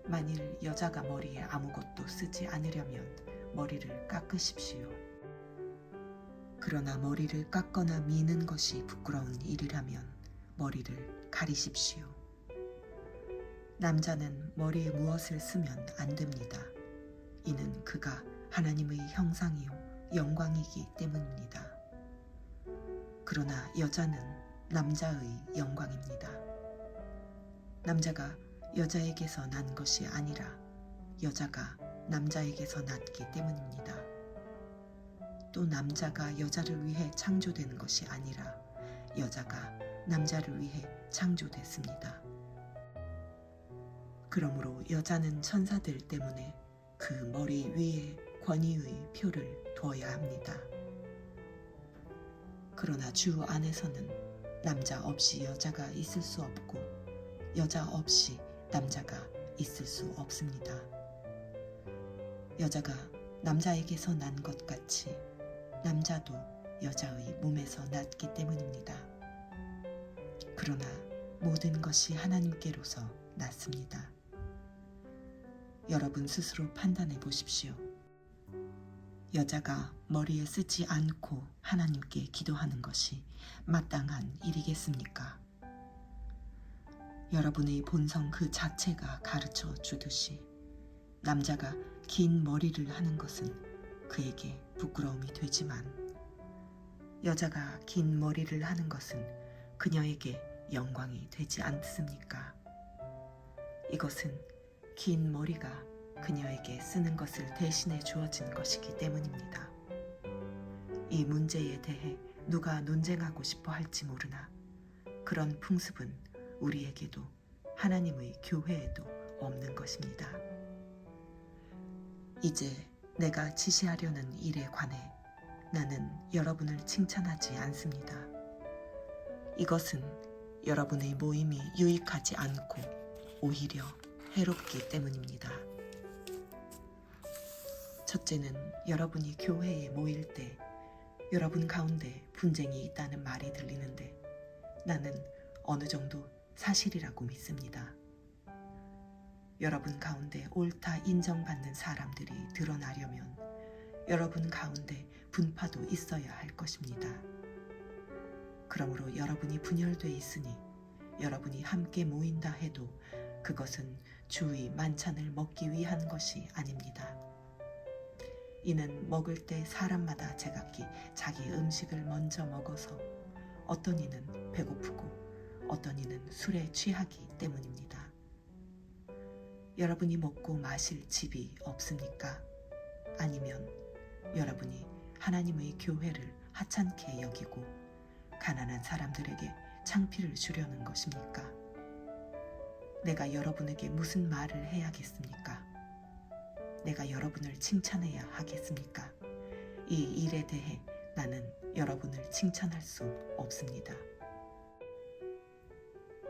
만일 여자가 머리에 아무것도 쓰지 않으려면 머리를 깎으십시오. 그러나 머리를 깎거나 미는 것이 부끄러운 일이라면 머리를 가리십시오. 남자는 머리에 무엇을 쓰면 안 됩니다. 이는 그가 하나님의 형상이요 영광이기 때문입니다. 그러나 여자는 남자의 영광입니다. 남자가 여자에게서 난 것이 아니라 여자가 남자에게서 났기 때문입니다. 또 남자가 여자를 위해 창조된 것이 아니라 여자가 남자를 위해 창조됐습니다. 그러므로 여자는 천사들 때문에 그 머리 위에 권위의 표를 두어야 합니다. 그러나 주 안에서는 남자 없이 여자가 있을 수 없고 여자 없이 남자가 있을 수 없습니다. 여자가 남자에게서 난 것 같이 남자도 여자의 몸에서 났기 때문입니다. 그러나 모든 것이 하나님께로서 났습니다. 여러분 스스로 판단해 보십시오. 여자가 머리에 쓰지 않고 하나님께 기도하는 것이 마땅한 일이겠습니까? 여러분의 본성 그 자체가 가르쳐 주듯이 남자가 긴 머리를 하는 것은 그에게 부끄러움이 되지만 여자가 긴 머리를 하는 것은 그녀에게 영광이 되지 않습니까? 이것은 긴 머리가 그녀에게 쓰는 것을 대신해 주어진 것이기 때문입니다. 이 문제에 대해 누가 논쟁하고 싶어 할지 모르나 그런 풍습은 우리에게도 하나님의 교회에도 없는 것입니다. 이제 내가 지시하려는 일에 관해 나는 여러분을 칭찬하지 않습니다. 이것은 여러분의 모임이 유익하지 않고 오히려 해롭기 때문입니다. 첫째는 여러분이 교회에 모일 때 여러분 가운데 분쟁이 있다는 말이 들리는데 나는 어느 정도 사실이라고 믿습니다. 여러분 가운데 옳다 인정받는 사람들이 드러나려면 여러분 가운데 분파도 있어야 할 것입니다. 그러므로 여러분이 분열돼 있으니 여러분이 함께 모인다 해도 그것은 주의 만찬을 먹기 위한 것이 아닙니다. 이는 먹을 때 사람마다 제각기 자기 음식을 먼저 먹어서 어떤 이는 배고프고 어떤 이는 술에 취하기 때문입니다. 여러분이 먹고 마실 집이 없습니까? 아니면 여러분이 하나님의 교회를 하찮게 여기고 가난한 사람들에게 창피를 주려는 것입니까? 내가 여러분에게 무슨 말을 해야겠습니까? 내가 여러분을 칭찬해야 하겠습니까? 이 일에 대해 나는 여러분을 칭찬할 수 없습니다.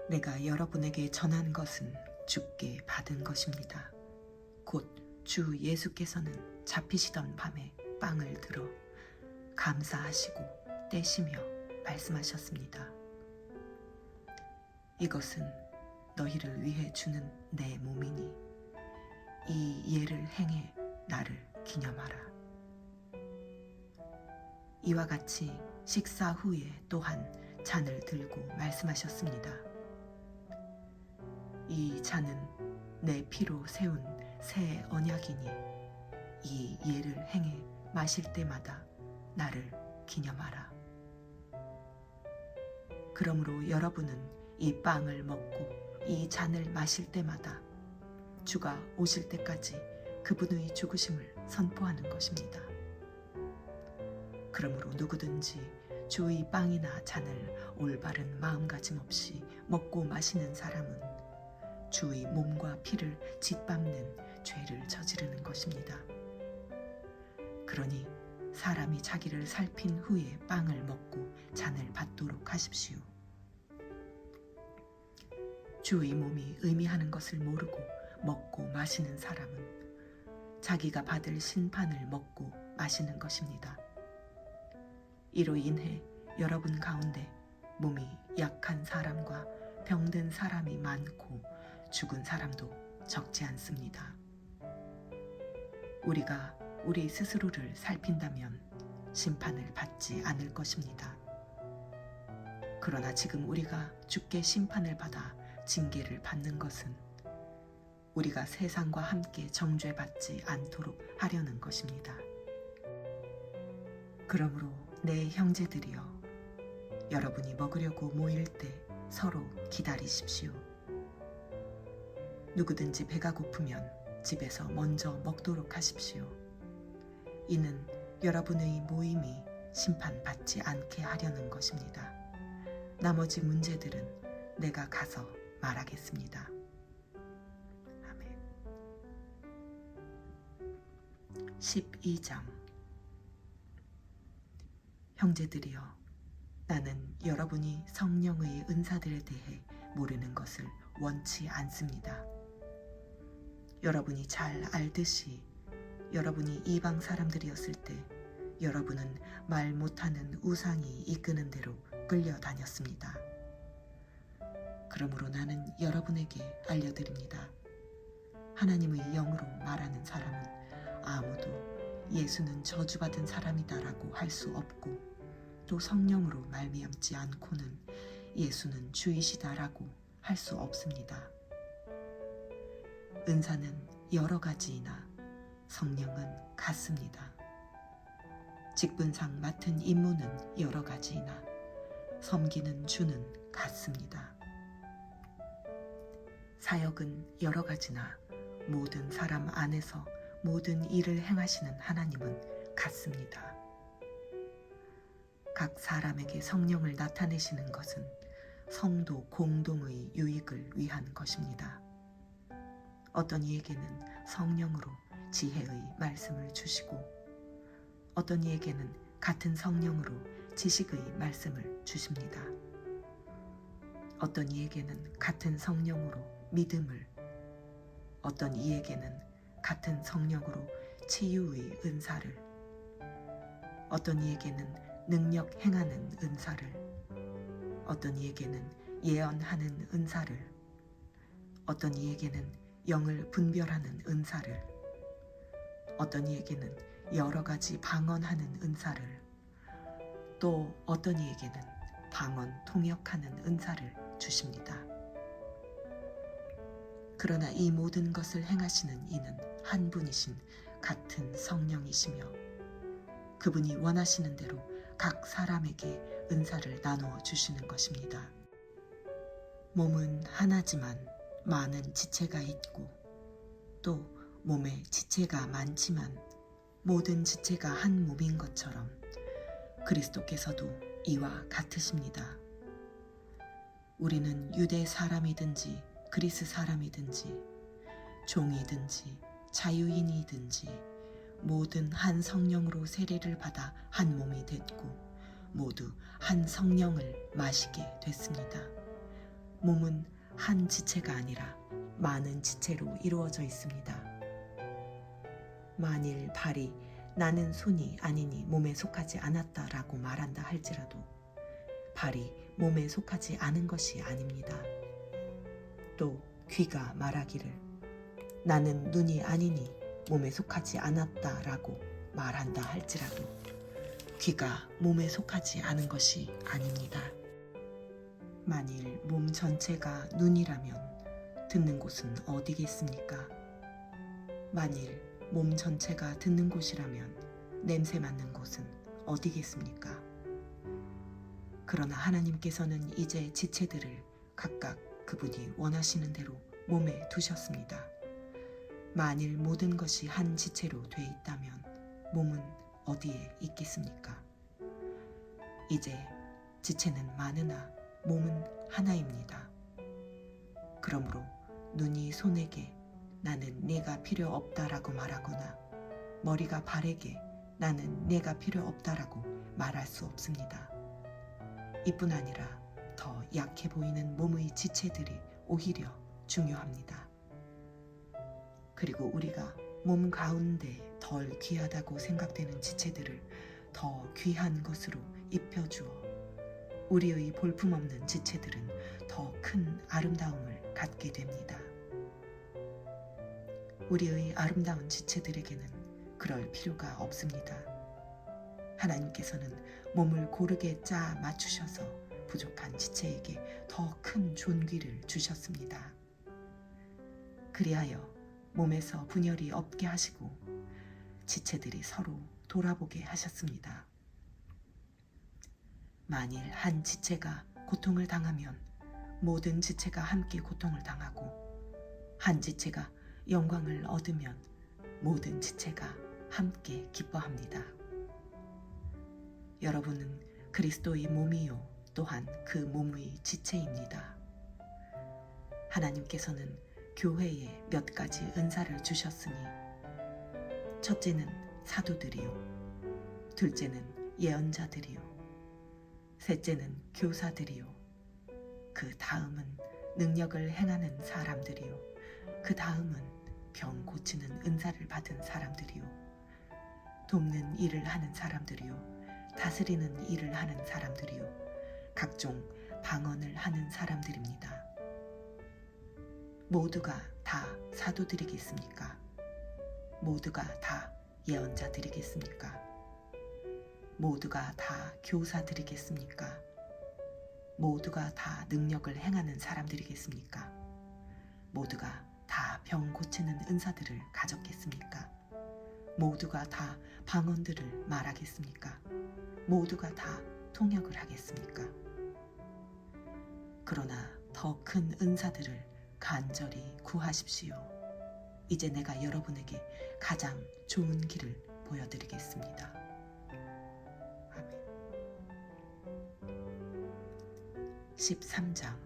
내가 여러분에게 전한 것은 주께 받은 것입니다. 곧 주 예수께서는 잡히시던 밤에 빵을 들어 감사하시고 떼시며 말씀하셨습니다. 이것은 너희를 위해 주는 내 몸이니 이 예를 행해 나를 기념하라. 이와 같이 식사 후에 또한 잔을 들고 말씀하셨습니다. 이 잔은 내 피로 세운 새 언약이니 이 예를 행해 마실 때마다 나를 기념하라. 그러므로 여러분은 이 빵을 먹고 이 잔을 마실 때마다 주가 오실 때까지 그분의 죽으심을 선포하는 것입니다. 그러므로 누구든지 주의 빵이나 잔을 올바른 마음가짐 없이 먹고 마시는 사람은 주의 몸과 피를 짓밟는 죄를 저지르는 것입니다. 그러니 사람이 자기를 살핀 후에 빵을 먹고 잔을 받도록 하십시오. 주의 몸이 의미하는 것을 모르고 먹고 마시는 사람은 자기가 받을 심판을 먹고 마시는 것입니다. 이로 인해 여러분 가운데 몸이 약한 사람과 병든 사람이 많고 죽은 사람도 적지 않습니다. 우리가 우리 스스로를 살핀다면 심판을 받지 않을 것입니다. 그러나 지금 우리가 주께 심판을 받아 징계를 받는 것은 우리가 세상과 함께 정죄받지 않도록 하려는 것입니다. 그러므로 내 형제들이여, 여러분이 먹으려고 모일 때 서로 기다리십시오. 누구든지 배가 고프면 집에서 먼저 먹도록 하십시오. 이는 여러분의 모임이 심판받지 않게 하려는 것입니다. 나머지 문제들은 내가 가서 말하겠습니다. 아멘. 12장. 형제들이여, 나는 여러분이 성령의 은사들에 대해 모르는 것을 원치 않습니다. 여러분이 잘 알듯이 여러분이 이방 사람들이었을 때 여러분은 말 못하는 우상이 이끄는 대로 끌려다녔습니다. 그러므로 나는 여러분에게 알려드립니다. 하나님의 영으로 말하는 사람은 아무도 예수는 저주받은 사람이다라고 할 수 없고, 또 성령으로 말미암지 않고는 예수는 주이시다라고 할 수 없습니다. 은사는 여러 가지이나 성령은 같습니다. 직분상 맡은 임무는 여러 가지이나 섬기는 주는 같습니다. 사역은 여러 가지나 모든 사람 안에서 모든 일을 행하시는 하나님은 같습니다. 각 사람에게 성령을 나타내시는 것은 성도 공동의 유익을 위한 것입니다. 어떤 이에게는 성령으로 지혜의 말씀을 주시고, 어떤 이에게는 같은 성령으로 지식의 말씀을 주십니다. 어떤 이에게는 같은 성령으로 믿음을, 어떤 이에게는 같은 성령으로 치유의 은사를, 어떤 이에게는 능력 행하는 은사를, 어떤 이에게는 예언하는 은사를, 어떤 이에게는 영을 분별하는 은사를, 어떤 이에게는 여러 가지 방언하는 은사를, 또 어떤 이에게는 방언 통역하는 은사를 주십니다. 그러나 이 모든 것을 행하시는 이는 한 분이신 같은 성령이시며, 그분이 원하시는 대로 각 사람에게 은사를 나누어 주시는 것입니다. 몸은 하나지만 많은 지체가 있고, 또 몸에 지체가 많지만 모든 지체가 한 몸인 것처럼 그리스도께서도 이와 같으십니다. 우리는 유대 사람이든지 그리스 사람이든지 종이든지 자유인이든지 모든 한 성령으로 세례를 받아 한 몸이 됐고 모두 한 성령을 마시게 됐습니다. 몸은 한 지체가 아니라 많은 지체로 이루어져 있습니다. 만일 발이 나는 손이 아니니 몸에 속하지 않았다라고 말한다 할지라도 발이 몸에 속하지 않은 것이 아닙니다. 또 귀가 말하기를 나는 눈이 아니니 몸에 속하지 않았다라고 말한다 할지라도 귀가 몸에 속하지 않은 것이 아닙니다. 만일 몸 전체가 눈이라면 듣는 곳은 어디겠습니까? 만일 몸 전체가 듣는 곳이라면 냄새 맡는 곳은 어디겠습니까? 그러나 하나님께서는 이제 지체들을 각각 그분이 원하시는 대로 몸에 두셨습니다. 만일 모든 것이 한 지체로 돼 있다면 몸은 어디에 있겠습니까? 이제 지체는 많으나 몸은 하나입니다. 그러므로 눈이 손에게 나는 네가 필요 없다라고 말하거나 머리가 발에게 나는 네가 필요 없다라고 말할 수 없습니다. 이뿐 아니라 더 약해 보이는 몸의 지체들이 오히려 중요합니다. 그리고 우리가 몸 가운데 덜 귀하다고 생각되는 지체들을 더 귀한 것으로 입혀주어 우리의 볼품없는 지체들은 더 큰 아름다움을 갖게 됩니다. 우리의 아름다운 지체들에게는 그럴 필요가 없습니다. 하나님께서는 몸을 고르게 짜 맞추셔서 부족한 지체에게 더 큰 존귀를 주셨습니다. 그리하여 몸에서 분열이 없게 하시고 지체들이 서로 돌아보게 하셨습니다. 만일 한 지체가 고통을 당하면 모든 지체가 함께 고통을 당하고 한 지체가 영광을 얻으면 모든 지체가 함께 기뻐합니다. 여러분은 그리스도의 몸이요 또한 그 몸의 지체입니다. 하나님께서는 교회에 몇 가지 은사를 주셨으니 첫째는 사도들이요 둘째는 예언자들이요 셋째는 교사들이요 그 다음은 능력을 행하는 사람들이요 그 다음은 병 고치는 은사를 받은 사람들이요 돕는 일을 하는 사람들이요 다스리는 일을 하는 사람들이요 각종 방언을 하는 사람들입니다. 모두가 다 사도들이겠습니까? 모두가 다 예언자들이겠습니까? 모두가 다 교사들이겠습니까? 모두가 다 능력을 행하는 사람들이겠습니까? 모두가 다 병 고치는 은사들을 가졌겠습니까? 모두가 다 방언들을 말하겠습니까? 모두가 다 통역을 하겠습니까? 그러나 더 큰 은사들을 간절히 구하십시오. 이제 내가 여러분에게 가장 좋은 길을 보여드리겠습니다. 아멘. 13장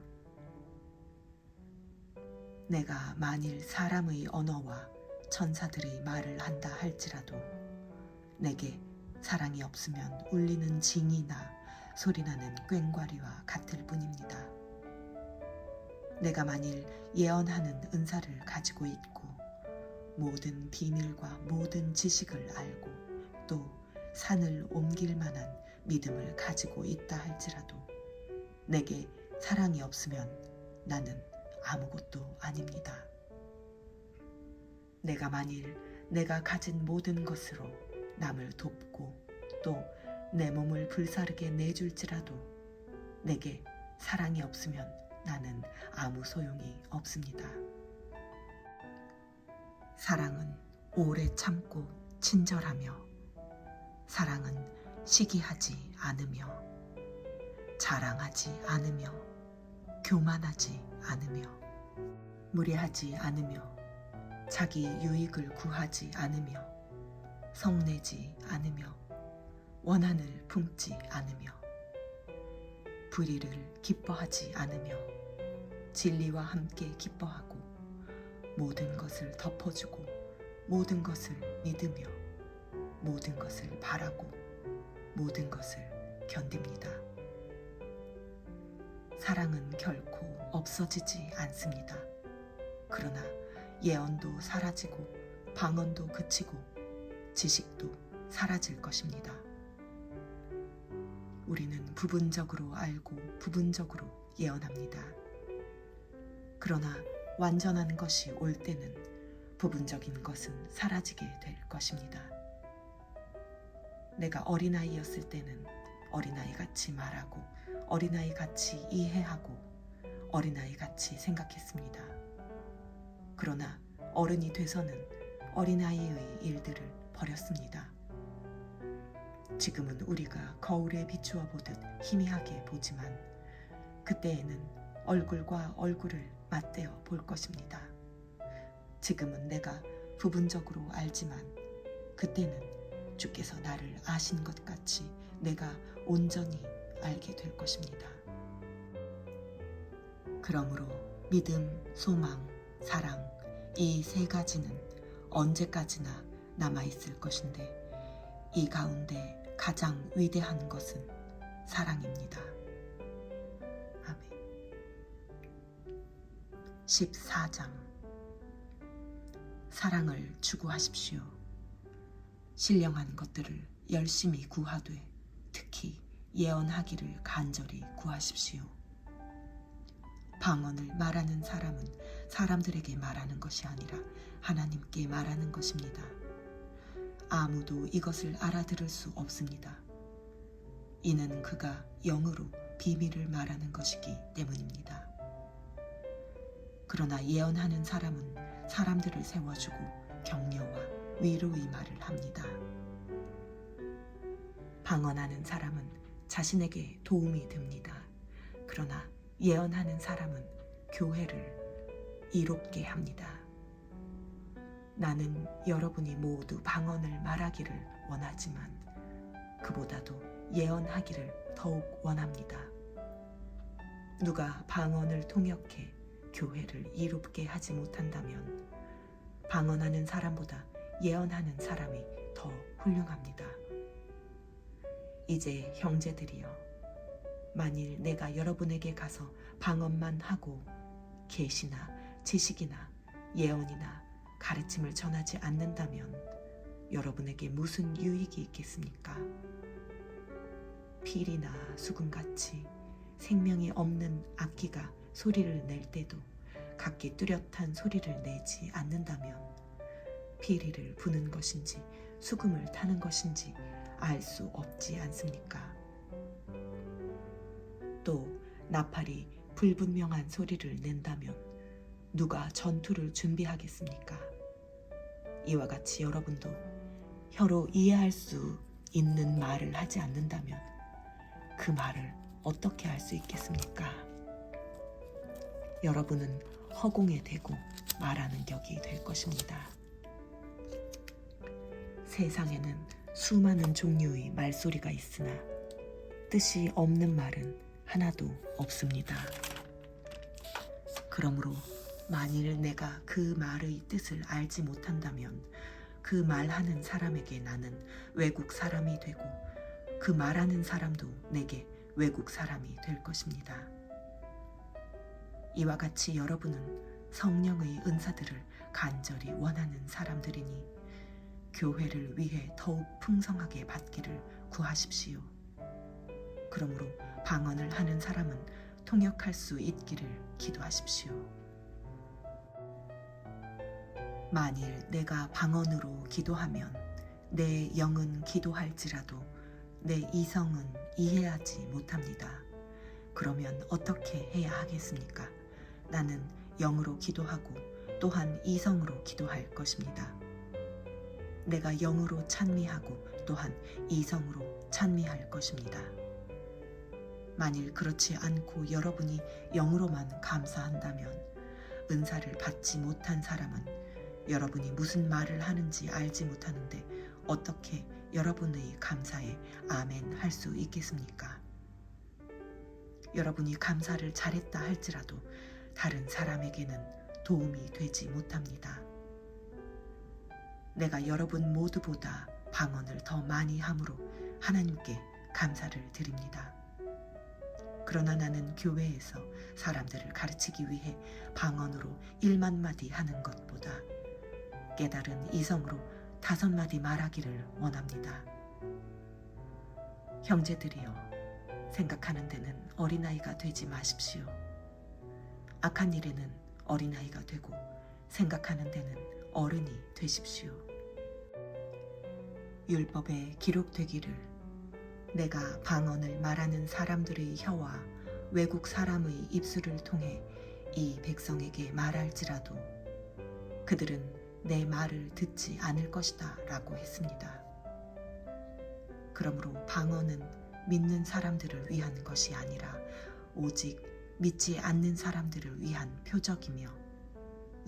내가 만일 사람의 언어와 천사들의 말을 한다 할지라도 내게 사랑이 없으면 울리는 징이나 소리나는 꽹과리와 같을 뿐입니다. 내가 만일 예언하는 은사를 가지고 있고 모든 비밀과 모든 지식을 알고 또 산을 옮길 만한 믿음을 가지고 있다 할지라도 내게 사랑이 없으면 나는 아무것도 아닙니다. 내가 만일 내가 가진 모든 것으로 남을 돕고 또 내 몸을 불사르게 내줄지라도 내게 사랑이 없으면 나는 아무 소용이 없습니다. 사랑은 오래 참고 친절하며 사랑은 시기하지 않으며 자랑하지 않으며 교만하지 않으며 무례하지 않으며 자기 유익을 구하지 않으며 성내지 않으며 원한을 품지 않으며 불의를 기뻐하지 않으며 진리와 함께 기뻐하고 모든 것을 덮어주고 모든 것을 믿으며 모든 것을 바라고 모든 것을 견딥니다. 사랑은 결코 없어지지 않습니다. 그러나 예언도 사라지고 방언도 그치고 지식도 사라질 것입니다. 우리는 부분적으로 알고 부분적으로 예언합니다. 그러나 완전한 것이 올 때는 부분적인 것은 사라지게 될 것입니다. 내가 어린아이였을 때는 어린아이같이 말하고 어린아이같이 이해하고 어린아이같이 생각했습니다. 그러나 어른이 돼서는 어린아이의 일들을 버렸습니다. 지금은 우리가 거울에 비추어 보듯 희미하게 보지만 그때에는 얼굴과 얼굴을 맞대어 볼 것입니다. 지금은 내가 부분적으로 알지만 그때는 주께서 나를 아신 것 같이 내가 온전히 알게 될 것입니다. 그러므로 믿음, 소망, 사랑 이 세 가지는 언제까지나 남아있을 것인데 이 가운데 가장 위대한 것은 사랑입니다. 아멘. 14장 사랑을 추구하십시오. 신령한 것들을 열심히 구하되 특히 예언하기를 간절히 구하십시오. 방언을 말하는 사람은 사람들에게 말하는 것이 아니라 하나님께 말하는 것입니다. 아무도 이것을 알아들을 수 없습니다. 이는 그가 영으로 비밀을 말하는 것이기 때문입니다. 그러나 예언하는 사람은 사람들을 세워주고 격려와 위로의 말을 합니다. 방언하는 사람은 자신에게 도움이 됩니다. 그러나 예언하는 사람은 교회를 이롭게 합니다. 나는 여러분이 모두 방언을 말하기를 원하지만 그보다도 예언하기를 더욱 원합니다. 누가 방언을 통역해 교회를 이롭게 하지 못한다면 방언하는 사람보다 예언하는 사람이 더 훌륭합니다. 이제 형제들이여, 만일 내가 여러분에게 가서 방언만 하고 계시나 지식이나 예언이나 가르침을 전하지 않는다면 여러분에게 무슨 유익이 있겠습니까? 필이나 수금같이 생명이 없는 악기가 소리를 낼 때도 각기 뚜렷한 소리를 내지 않는다면 피리를 부는 것인지 수금을 타는 것인지 알 수 없지 않습니까? 또 나팔이 불분명한 소리를 낸다면 누가 전투를 준비하겠습니까? 이와 같이 여러분도 혀로 이해할 수 있는 말을 하지 않는다면 그 말을 어떻게 할 수 있겠습니까? 여러분은 허공에 대고 말하는 격이 될 것입니다. 세상에는 수많은 종류의 말소리가 있으나 뜻이 없는 말은 하나도 없습니다. 그러므로 만일 내가 그 말의 뜻을 알지 못한다면 그 말하는 사람에게 나는 외국 사람이 되고 그 말하는 사람도 내게 외국 사람이 될 것입니다. 이와 같이 여러분은 성령의 은사들을 간절히 원하는 사람들이니 교회를 위해 더욱 풍성하게 받기를 구하십시오. 그러므로 방언을 하는 사람은 통역할 수 있기를 기도하십시오. 만일 내가 방언으로 기도하면 내 영은 기도할지라도 내 이성은 이해하지 못합니다. 그러면 어떻게 해야 하겠습니까? 나는 영으로 기도하고 또한 이성으로 기도할 것입니다. 내가 영으로 찬미하고 또한 이성으로 찬미할 것입니다. 만일 그렇지 않고 여러분이 영으로만 감사한다면 은사를 받지 못한 사람은 여러분이 무슨 말을 하는지 알지 못하는데 어떻게 여러분의 감사에 아멘 할 수 있겠습니까? 여러분이 감사를 잘했다 할지라도 다른 사람에게는 도움이 되지 못합니다. 내가 여러분 모두보다 방언을 더 많이 함으로 하나님께 감사를 드립니다. 그러나 나는 교회에서 사람들을 가르치기 위해 방언으로 1만 마디 하는 것보다 깨달은 이성으로 5마디 말하기를 원합니다. 형제들이여, 생각하는 데는 어린아이가 되지 마십시오. 악한 일에는 어린아이가 되고 생각하는 데는 어른이 되십시오. 율법에 기록되기를 내가 방언을 말하는 사람들의 혀와 외국 사람의 입술을 통해 이 백성에게 말할지라도 그들은 내 말을 듣지 않을 것이다 라고 했습니다. 그러므로 방언은 믿는 사람들을 위한 것이 아니라 오직 믿지 않는 사람들을 위한 표적이며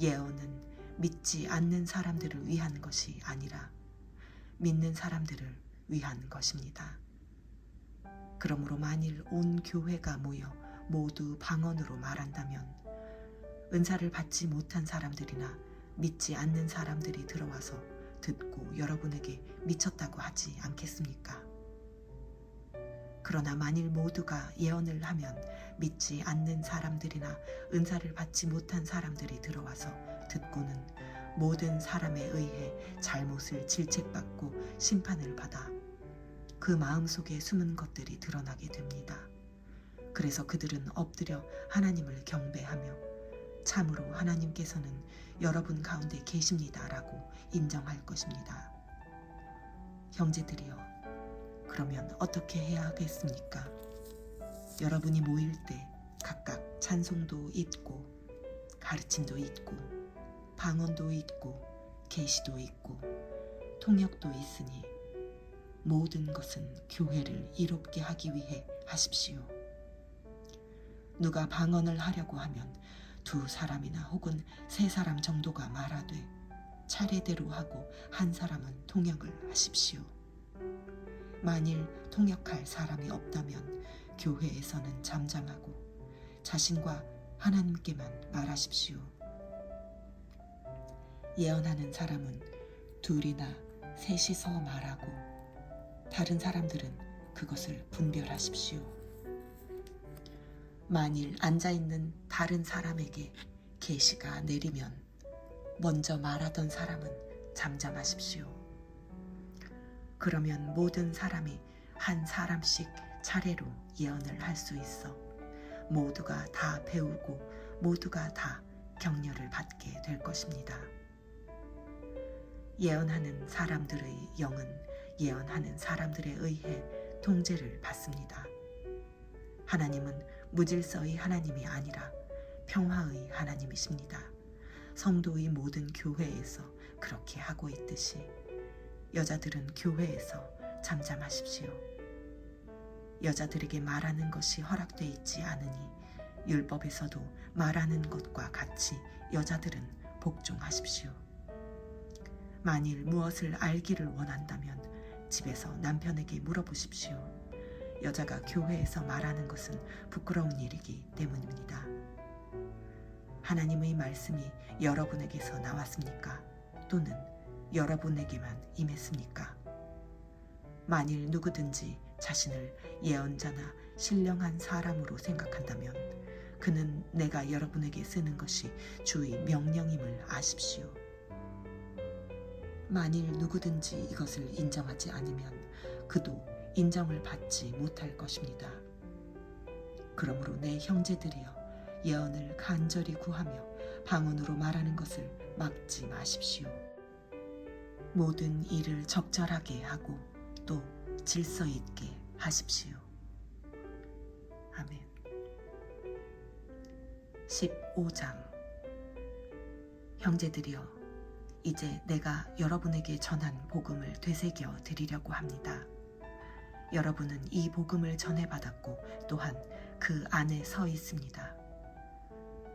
예언은 믿지 않는 사람들을 위한 것이 아니라 믿는 사람들을 위한 것입니다. 그러므로 만일 온 교회가 모여 모두 방언으로 말한다면 은사를 받지 못한 사람들이나 믿지 않는 사람들이 들어와서 듣고 여러분에게 미쳤다고 하지 않겠습니까? 그러나 만일 모두가 예언을 하면 믿지 않는 사람들이나 은사를 받지 못한 사람들이 들어와서 듣고는 모든 사람에 의해 잘못을 질책받고 심판을 받아 그 마음속에 숨은 것들이 드러나게 됩니다. 그래서 그들은 엎드려 하나님을 경배하며 참으로 하나님께서는 여러분 가운데 계십니다라고 인정할 것입니다. 형제들이여, 그러면 어떻게 해야 하겠습니까? 여러분이 모일 때 각각 찬송도 있고 가르침도 있고 방언도 있고 계시도 있고 통역도 있으니 모든 것은 교회를 이롭게 하기 위해 하십시오. 누가 방언을 하려고 하면 2사람이나 혹은 3사람 정도가 말하되 차례대로 하고 한 사람은 통역을 하십시오. 만일 통역할 사람이 없다면 교회에서는 잠잠하고 자신과 하나님께만 말하십시오. 예언하는 사람은 2이나 3이서 말하고 다른 사람들은 그것을 분별하십시오. 만일 앉아있는 다른 사람에게 계시가 내리면 먼저 말하던 사람은 잠잠하십시오. 그러면 모든 사람이 한 사람씩 차례로 예언을 할 수 있어 모두가 다 배우고 모두가 다 격려를 받게 될 것입니다. 예언하는 사람들의 영은 예언하는 사람들에 의해 통제를 받습니다. 하나님은 무질서의 하나님이 아니라 평화의 하나님이십니다. 성도의 모든 교회에서 그렇게 하고 있듯이 여자들은 교회에서 잠잠하십시오. 여자들에게 말하는 것이 허락돼 있지 않으니 율법에서도 말하는 것과 같이 여자들은 복종하십시오. 만일 무엇을 알기를 원한다면 집에서 남편에게 물어보십시오. 여자가 교회에서 말하는 것은 부끄러운 일이기 때문입니다. 하나님의 말씀이 여러분에게서 나왔습니까? 또는 여러분에게만 임했습니까? 만일 누구든지 자신을 예언자나 신령한 사람으로 생각한다면 그는 내가 여러분에게 쓰는 것이 주의 명령임을 아십시오. 만일 누구든지 이것을 인정하지 않으면 그도 인정을 받지 못할 것입니다. 그러므로 내 형제들이여, 예언을 간절히 구하며 방언으로 말하는 것을 막지 마십시오. 모든 일을 적절하게 하고 또 질서 있게 하십시오. 아멘. 15장. 형제들이여, 이제 내가 여러분에게 전한 복음을 되새겨 드리려고 합니다. 여러분은 이 복음을 전해받았고 또한 그 안에 서 있습니다.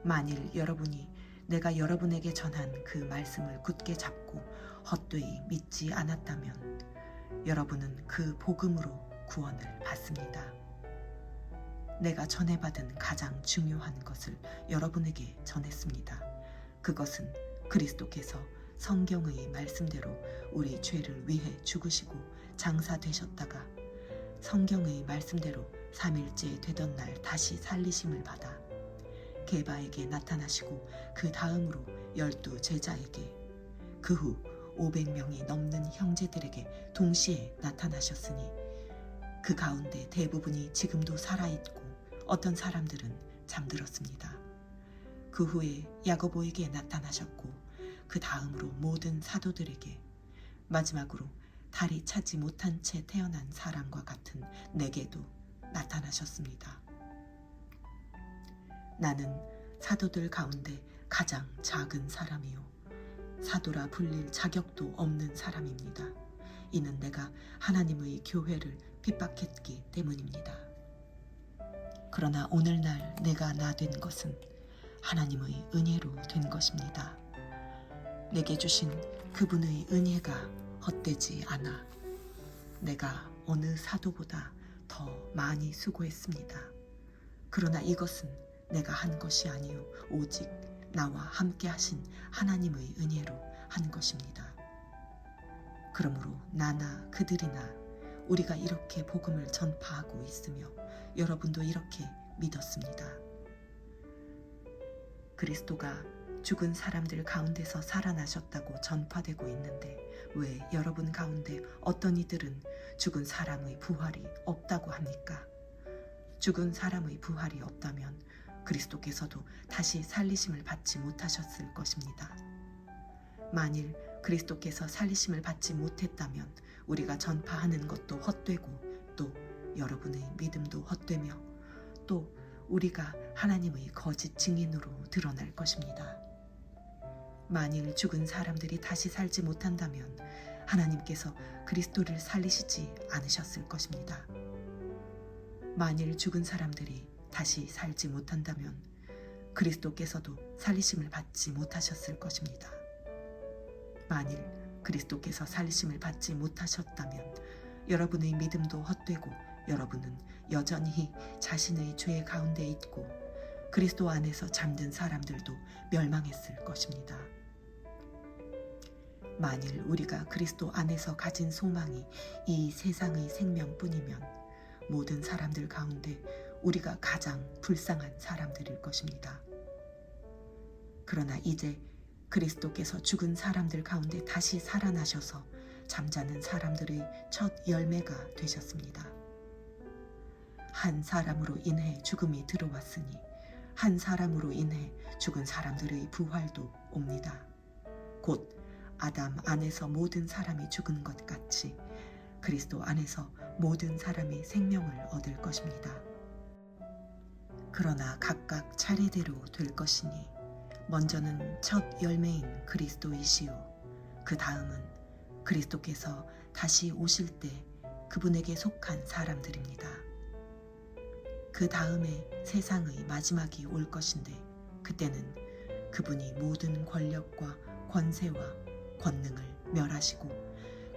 만일 여러분이 내가 여러분에게 전한 그 말씀을 굳게 잡고 헛되이 믿지 않았다면 여러분은 그 복음으로 구원을 받습니다. 내가 전해받은 가장 중요한 것을 여러분에게 전했습니다. 그것은 그리스도께서 성경의 말씀대로 우리 죄를 위해 죽으시고 장사되셨다가 성경의 말씀대로 3일째 되던 날 다시 살리심을 받아 게바에게 나타나시고 그 다음으로 12 제자에게 그 후 500명이 넘는 형제들에게 동시에 나타나셨으니 그 가운데 대부분이 지금도 살아있고 어떤 사람들은 잠들었습니다. 그 후에 야고보에게 나타나셨고 그 다음으로 모든 사도들에게 마지막으로 달이 차지 못한 채 태어난 사람과 같은 내게도 나타나셨습니다. 나는 사도들 가운데 가장 작은 사람이요 사도라 불릴 자격도 없는 사람입니다. 이는 내가 하나님의 교회를 핍박했기 때문입니다. 그러나 오늘날 내가 나 된 것은 하나님의 은혜로 된 것입니다. 내게 주신 그분의 은혜가 헛되지 않아 내가 어느 사도보다 더 많이 수고했습니다. 그러나 이것은 내가 한 것이 아니요 오직 나와 함께 하신 하나님의 은혜로 한 것입니다. 그러므로 나나 그들이나 우리가 이렇게 복음을 전파하고 있으며 여러분도 이렇게 믿었습니다. 그리스도가 죽은 사람들 가운데서 살아나셨다고 전파되고 있는데 왜 여러분 가운데 어떤 이들은 죽은 사람의 부활이 없다고 합니까? 죽은 사람의 부활이 없다면 그리스도께서도 다시 살리심을 받지 못하셨을 것입니다. 만일 그리스도께서 살리심을 받지 못했다면 우리가 전파하는 것도 헛되고 또 여러분의 믿음도 헛되며 또 우리가 하나님의 거짓 증인으로 드러날 것입니다. 만일 죽은 사람들이 다시 살지 못한다면 하나님께서 그리스도를 살리시지 않으셨을 것입니다. 만일 죽은 사람들이 다시 살지 못한다면 그리스도께서도 살리심을 받지 못하셨을 것입니다. 만일 그리스도께서 살리심을 받지 못하셨다면 여러분의 믿음도 헛되고 여러분은 여전히 자신의 죄 가운데 있고 그리스도 안에서 잠든 사람들도 멸망했을 것입니다. 만일 우리가 그리스도 안에서 가진 소망이 이 세상의 생명뿐이면 모든 사람들 가운데 우리가 가장 불쌍한 사람들일 것입니다. 그러나 이제 그리스도께서 죽은 사람들 가운데 다시 살아나셔서 잠자는 사람들의 첫 열매가 되셨습니다. 한 사람으로 인해 죽음이 들어왔으니 한 사람으로 인해 죽은 사람들의 부활도 옵니다. 곧 아담 안에서 모든 사람이 죽은 것 같이 그리스도 안에서 모든 사람이 생명을 얻을 것입니다. 그러나 각각 차례대로 될 것이니 먼저는 첫 열매인 그리스도이시요 그 다음은 그리스도께서 다시 오실 때 그분에게 속한 사람들입니다. 그 다음에 세상의 마지막이 올 것인데 그때는 그분이 모든 권력과 권세와 권능을 멸하시고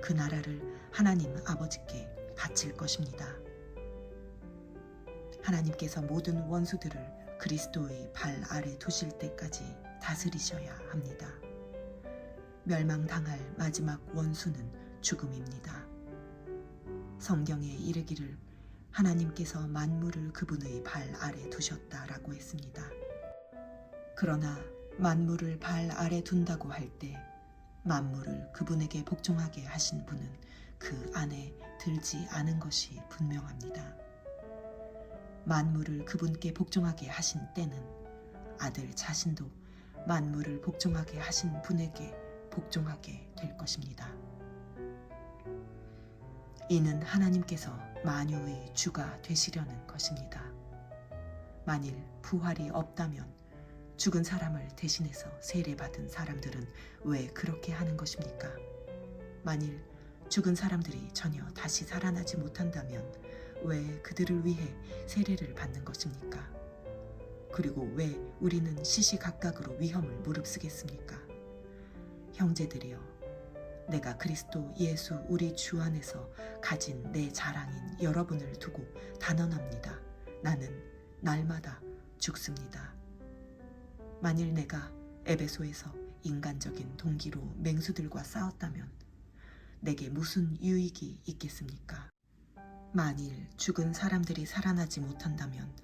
그 나라를 하나님 아버지께 바칠 것입니다. 하나님께서 모든 원수들을 그리스도의 발 아래 두실 때까지 다스리셔야 합니다. 멸망당할 마지막 원수는 죽음입니다. 성경에 이르기를 하나님께서 만물을 그분의 발 아래 두셨다라고 했습니다. 그러나 만물을 발 아래 둔다고 할 때 만물을 그분에게 복종하게 하신 분은 그 안에 들지 않은 것이 분명합니다. 만물을 그분께 복종하게 하신 때는 아들 자신도 만물을 복종하게 하신 분에게 복종하게 될 것입니다. 이는 하나님께서 만유의 주가 되시려는 것입니다. 만일 부활이 없다면 죽은 사람을 대신해서 세례받은 사람들은 왜 그렇게 하는 것입니까? 만일 죽은 사람들이 전혀 다시 살아나지 못한다면 왜 그들을 위해 세례를 받는 것입니까? 그리고 왜 우리는 시시각각으로 위험을 무릅쓰겠습니까? 형제들이여, 내가 그리스도 예수 우리 주 안에서 가진 내 자랑인 여러분을 두고 단언합니다. 나는 날마다 죽습니다. 만일 내가 에베소에서 인간적인 동기로 맹수들과 싸웠다면 내게 무슨 유익이 있겠습니까? 만일 죽은 사람들이 살아나지 못한다면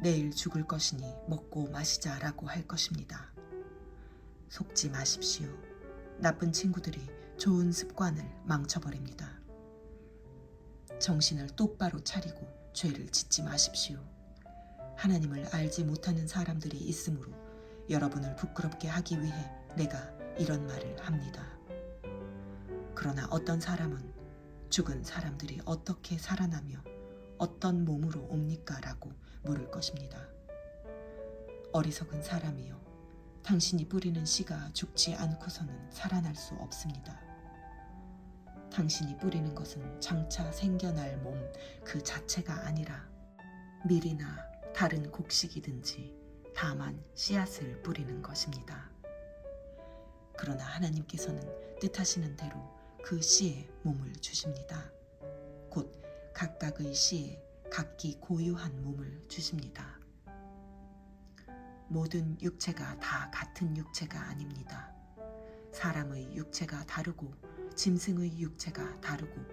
내일 죽을 것이니 먹고 마시자라고 할 것입니다. 속지 마십시오. 나쁜 친구들이 좋은 습관을 망쳐버립니다. 정신을 똑바로 차리고 죄를 짓지 마십시오. 하나님을 알지 못하는 사람들이 있으므로 여러분을 부끄럽게 하기 위해 내가 이런 말을 합니다. 그러나 어떤 사람은 죽은 사람들이 어떻게 살아나며 어떤 몸으로 옵니까? 라고 물을 것입니다. 어리석은 사람이여, 당신이 뿌리는 씨가 죽지 않고서는 살아날 수 없습니다. 당신이 뿌리는 것은 장차 생겨날 몸 그 자체가 아니라 밀이나 다른 곡식이든지 다만 씨앗을 뿌리는 것입니다. 그러나 하나님께서는 뜻하시는 대로 그 씨에 몸을 주십니다. 곧 각각의 씨에 각기 고유한 몸을 주십니다. 모든 육체가 다 같은 육체가 아닙니다. 사람의 육체가 다르고 짐승의 육체가 다르고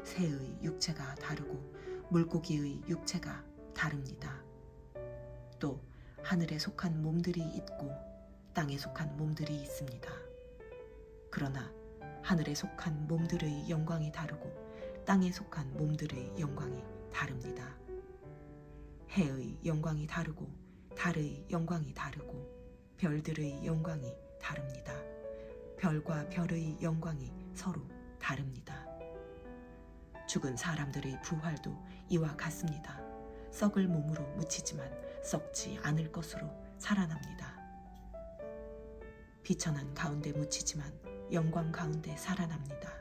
새의 육체가 다르고 물고기의 육체가 다릅니다. 또 하늘에 속한 몸들이 있고 땅에 속한 몸들이 있습니다. 그러나 하늘에 속한 몸들의 영광이 다르고 땅에 속한 몸들의 영광이 다릅니다. 해의 영광이 다르고 달의 영광이 다르고 별들의 영광이 다릅니다. 별과 별의 영광이 서로 다릅니다. 죽은 사람들의 부활도 이와 같습니다. 썩을 몸으로 묻히지만 썩지 않을 것으로 살아납니다. 비천한 가운데 묻히지만 영광 가운데 살아납니다.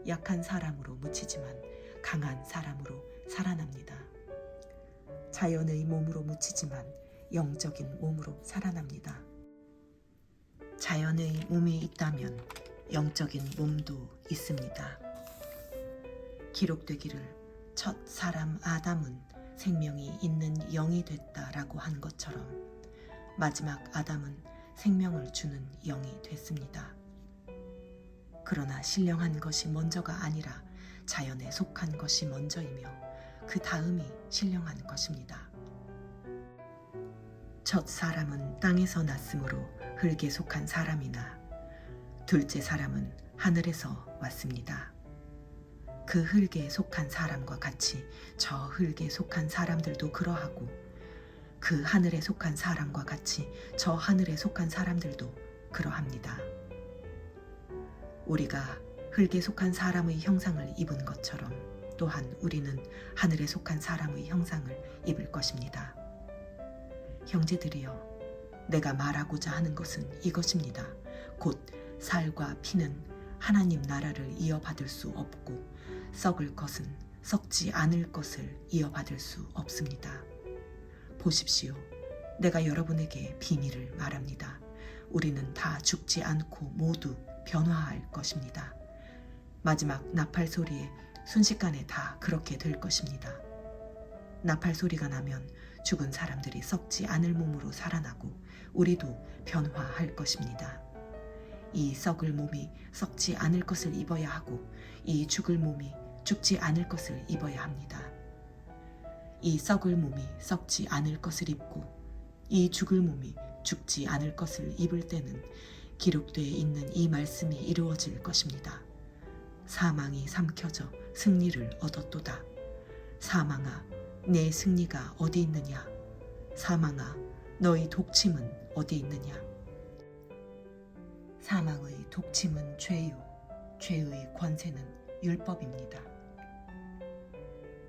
약한 사람으로 묻히지만 강한 사람으로 살아납니다. 자연의 몸으로 묻히지만 영적인 몸으로 살아납니다. 자연의 몸이 있다면 영적인 몸도 있습니다. 기록되기를 첫 사람 아담은 생명이 있는 영이 됐다라고 한 것처럼 마지막 아담은 생명을 주는 영이 됐습니다. 그러나 신령한 것이 먼저가 아니라 자연에 속한 것이 먼저이며 그 다음이 신령한 것입니다. 첫 사람은 땅에서 났으므로 흙에 속한 사람이나 둘째 사람은 하늘에서 왔습니다. 그 흙에 속한 사람과 같이 저 흙에 속한 사람들도 그러하고 그 하늘에 속한 사람과 같이 저 하늘에 속한 사람들도 그러합니다. 우리가 흙에 속한 사람의 형상을 입은 것처럼 또한 우리는 하늘에 속한 사람의 형상을 입을 것입니다. 형제들이여, 내가 말하고자 하는 것은 이것입니다. 곧 살과 피는 하나님 나라를 이어받을 수 없고 썩을 것은 썩지 않을 것을 이어받을 수 없습니다. 보십시오. 내가 여러분에게 비밀을 말합니다. 우리는 다 죽지 않고 모두 변화할 것입니다. 마지막 나팔 소리에 순식간에 다 그렇게 될 것입니다. 나팔 소리가 나면 죽은 사람들이 썩지 않을 몸으로 살아나고 우리도 변화할 것입니다. 이 썩을 몸이 썩지 않을 것을 입어야 하고 이 죽을 몸이 죽지 않을 것을 입어야 합니다. 이 썩을 몸이 썩지 않을 것을 입고 이 죽을 몸이 죽지 않을 것을 입을 때는 기록되어 있는 이 말씀이 이루어질 것입니다. 사망이 삼켜져 승리를 얻었도다. 사망아, 내 승리가 어디 있느냐? 사망아, 너희 독침은 어디 있느냐? 사망의 독침은 죄요, 죄의 권세는 율법입니다.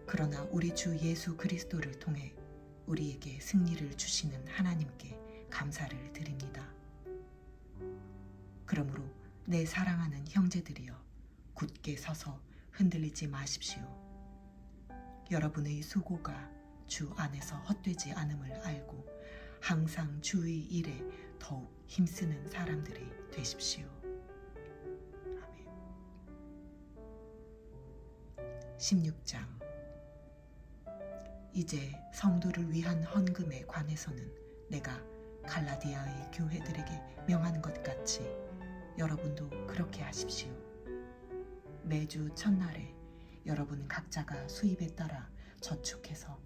그러나 우리 주 예수 그리스도를 통해 우리에게 승리를 주시는 하나님께 감사를 드립니다. 그러므로 내 사랑하는 형제들이여, 굳게 서서 흔들리지 마십시오. 여러분의 수고가 주 안에서 헛되지 않음을 알고 항상 주의 일에 더욱 힘쓰는 사람들이 되십시오. 아멘. 16장. 이제 성도를 위한 헌금에 관해서는 내가 갈라디아의 교회들에게 명하는 것 같이 여러분도 그렇게 하십시오. 매주 첫날에 여러분 각자가 수입에 따라 저축해서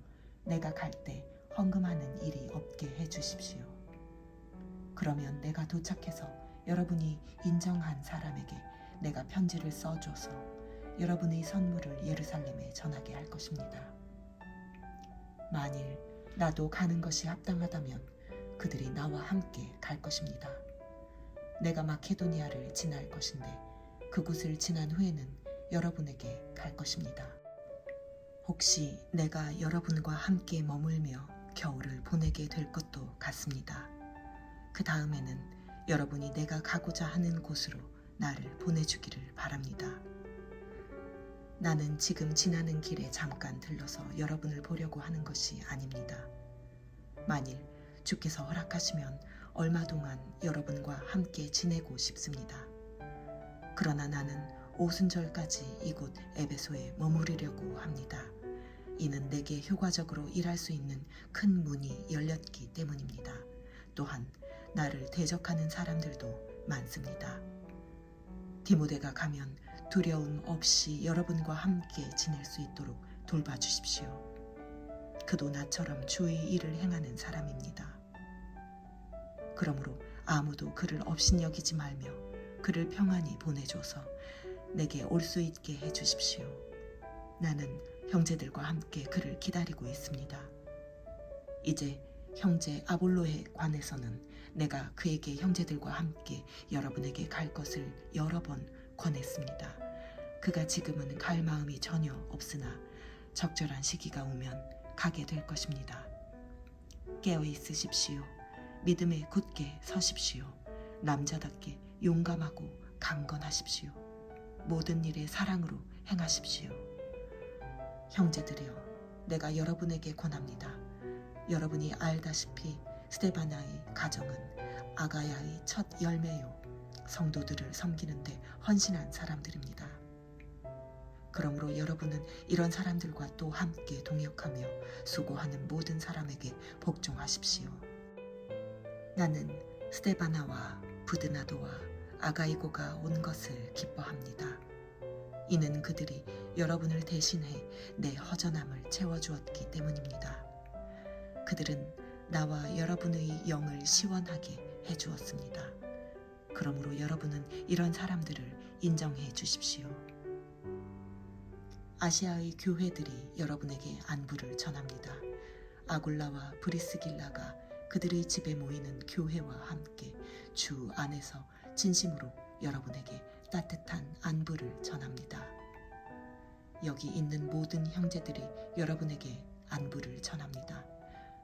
내가 갈 때 헌금하는 일이 없게 해주십시오. 그러면 내가 도착해서 여러분이 인정한 사람에게 내가 편지를 써줘서 여러분의 선물을 예루살렘에 전하게 할 것입니다. 만일 나도 가는 것이 합당하다면 그들이 나와 함께 갈 것입니다. 내가 마케도니아를 지날 것인데 그곳을 지난 후에는 여러분에게 갈 것입니다. 혹시 내가 여러분과 함께 머물며 겨울을 보내게 될 것도 같습니다. 그 다음에는 여러분이 내가 가고자 하는 곳으로 나를 보내주기를 바랍니다. 나는 지금 지나는 길에 잠깐 들러서 여러분을 보려고 하는 것이 아닙니다. 만일 주께서 허락하시면 얼마 동안 여러분과 함께 지내고 싶습니다. 그러나 나는 오순절까지 이곳 에베소에 머무르려고 합니다. 이는 내게 효과적으로 일할 수 있는 큰 문이 열렸기 때문입니다. 또한 나를 대적하는 사람들도 많습니다. 디모데가 가면 두려움 없이 여러분과 함께 지낼 수 있도록 돌봐주십시오. 그도 나처럼 주의 일을 행하는 사람입니다. 그러므로 아무도 그를 업신여기지 말며 그를 평안히 보내줘서 내게 올 수 있게 해주십시오. 나는 형제들과 함께 그를 기다리고 있습니다. 이제 형제 아볼로에 관해서는 내가 그에게 형제들과 함께 여러분에게 갈 것을 여러 번 권했습니다. 그가 지금은 갈 마음이 전혀 없으나 적절한 시기가 오면 가게 될 것입니다. 깨어 있으십시오. 믿음에 굳게 서십시오. 남자답게 용감하고 강건하십시오. 모든 일에 사랑으로 행하십시오. 형제들이여, 내가 여러분에게 권합니다. 여러분이 알다시피 스데바나의 가정은 아가야의 첫 열매요 성도들을 섬기는데 헌신한 사람들입니다. 그러므로 여러분은 이런 사람들과 또 함께 동역하며 수고하는 모든 사람에게 복종하십시오. 나는 스데바나와 부드나도와 아가이고가 온 것을 기뻐합니다. 이는 그들이 여러분을 대신해 내 허전함을 채워주었기 때문입니다. 그들은 나와 여러분의 영을 시원하게 해주었습니다. 그러므로 여러분은 이런 사람들을 인정해 주십시오. 아시아의 교회들이 여러분에게 안부를 전합니다. 아굴라와 브리스길라가 그들의 집에 모이는 교회와 함께 주 안에서 진심으로 여러분에게 따뜻한 안부를 전합니다. 여기 있는 모든 형제들이 여러분에게 안부를 전합니다.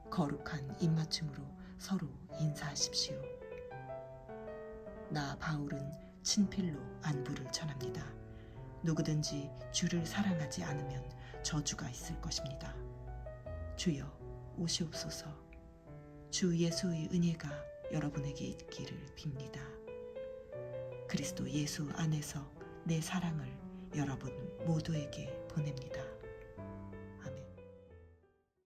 거룩한 입맞춤으로 서로 인사하십시오. 나 바울은 친필로 안부를 전합니다. 누구든지 주를 사랑하지 않으면 저주가 있을 것입니다. 주여 오시옵소서. 주 예수의 은혜가 여러분에게 있기를 빕니다. 그리스도 예수 안에서 내 사랑을 여러분 모두에게 보냅니다.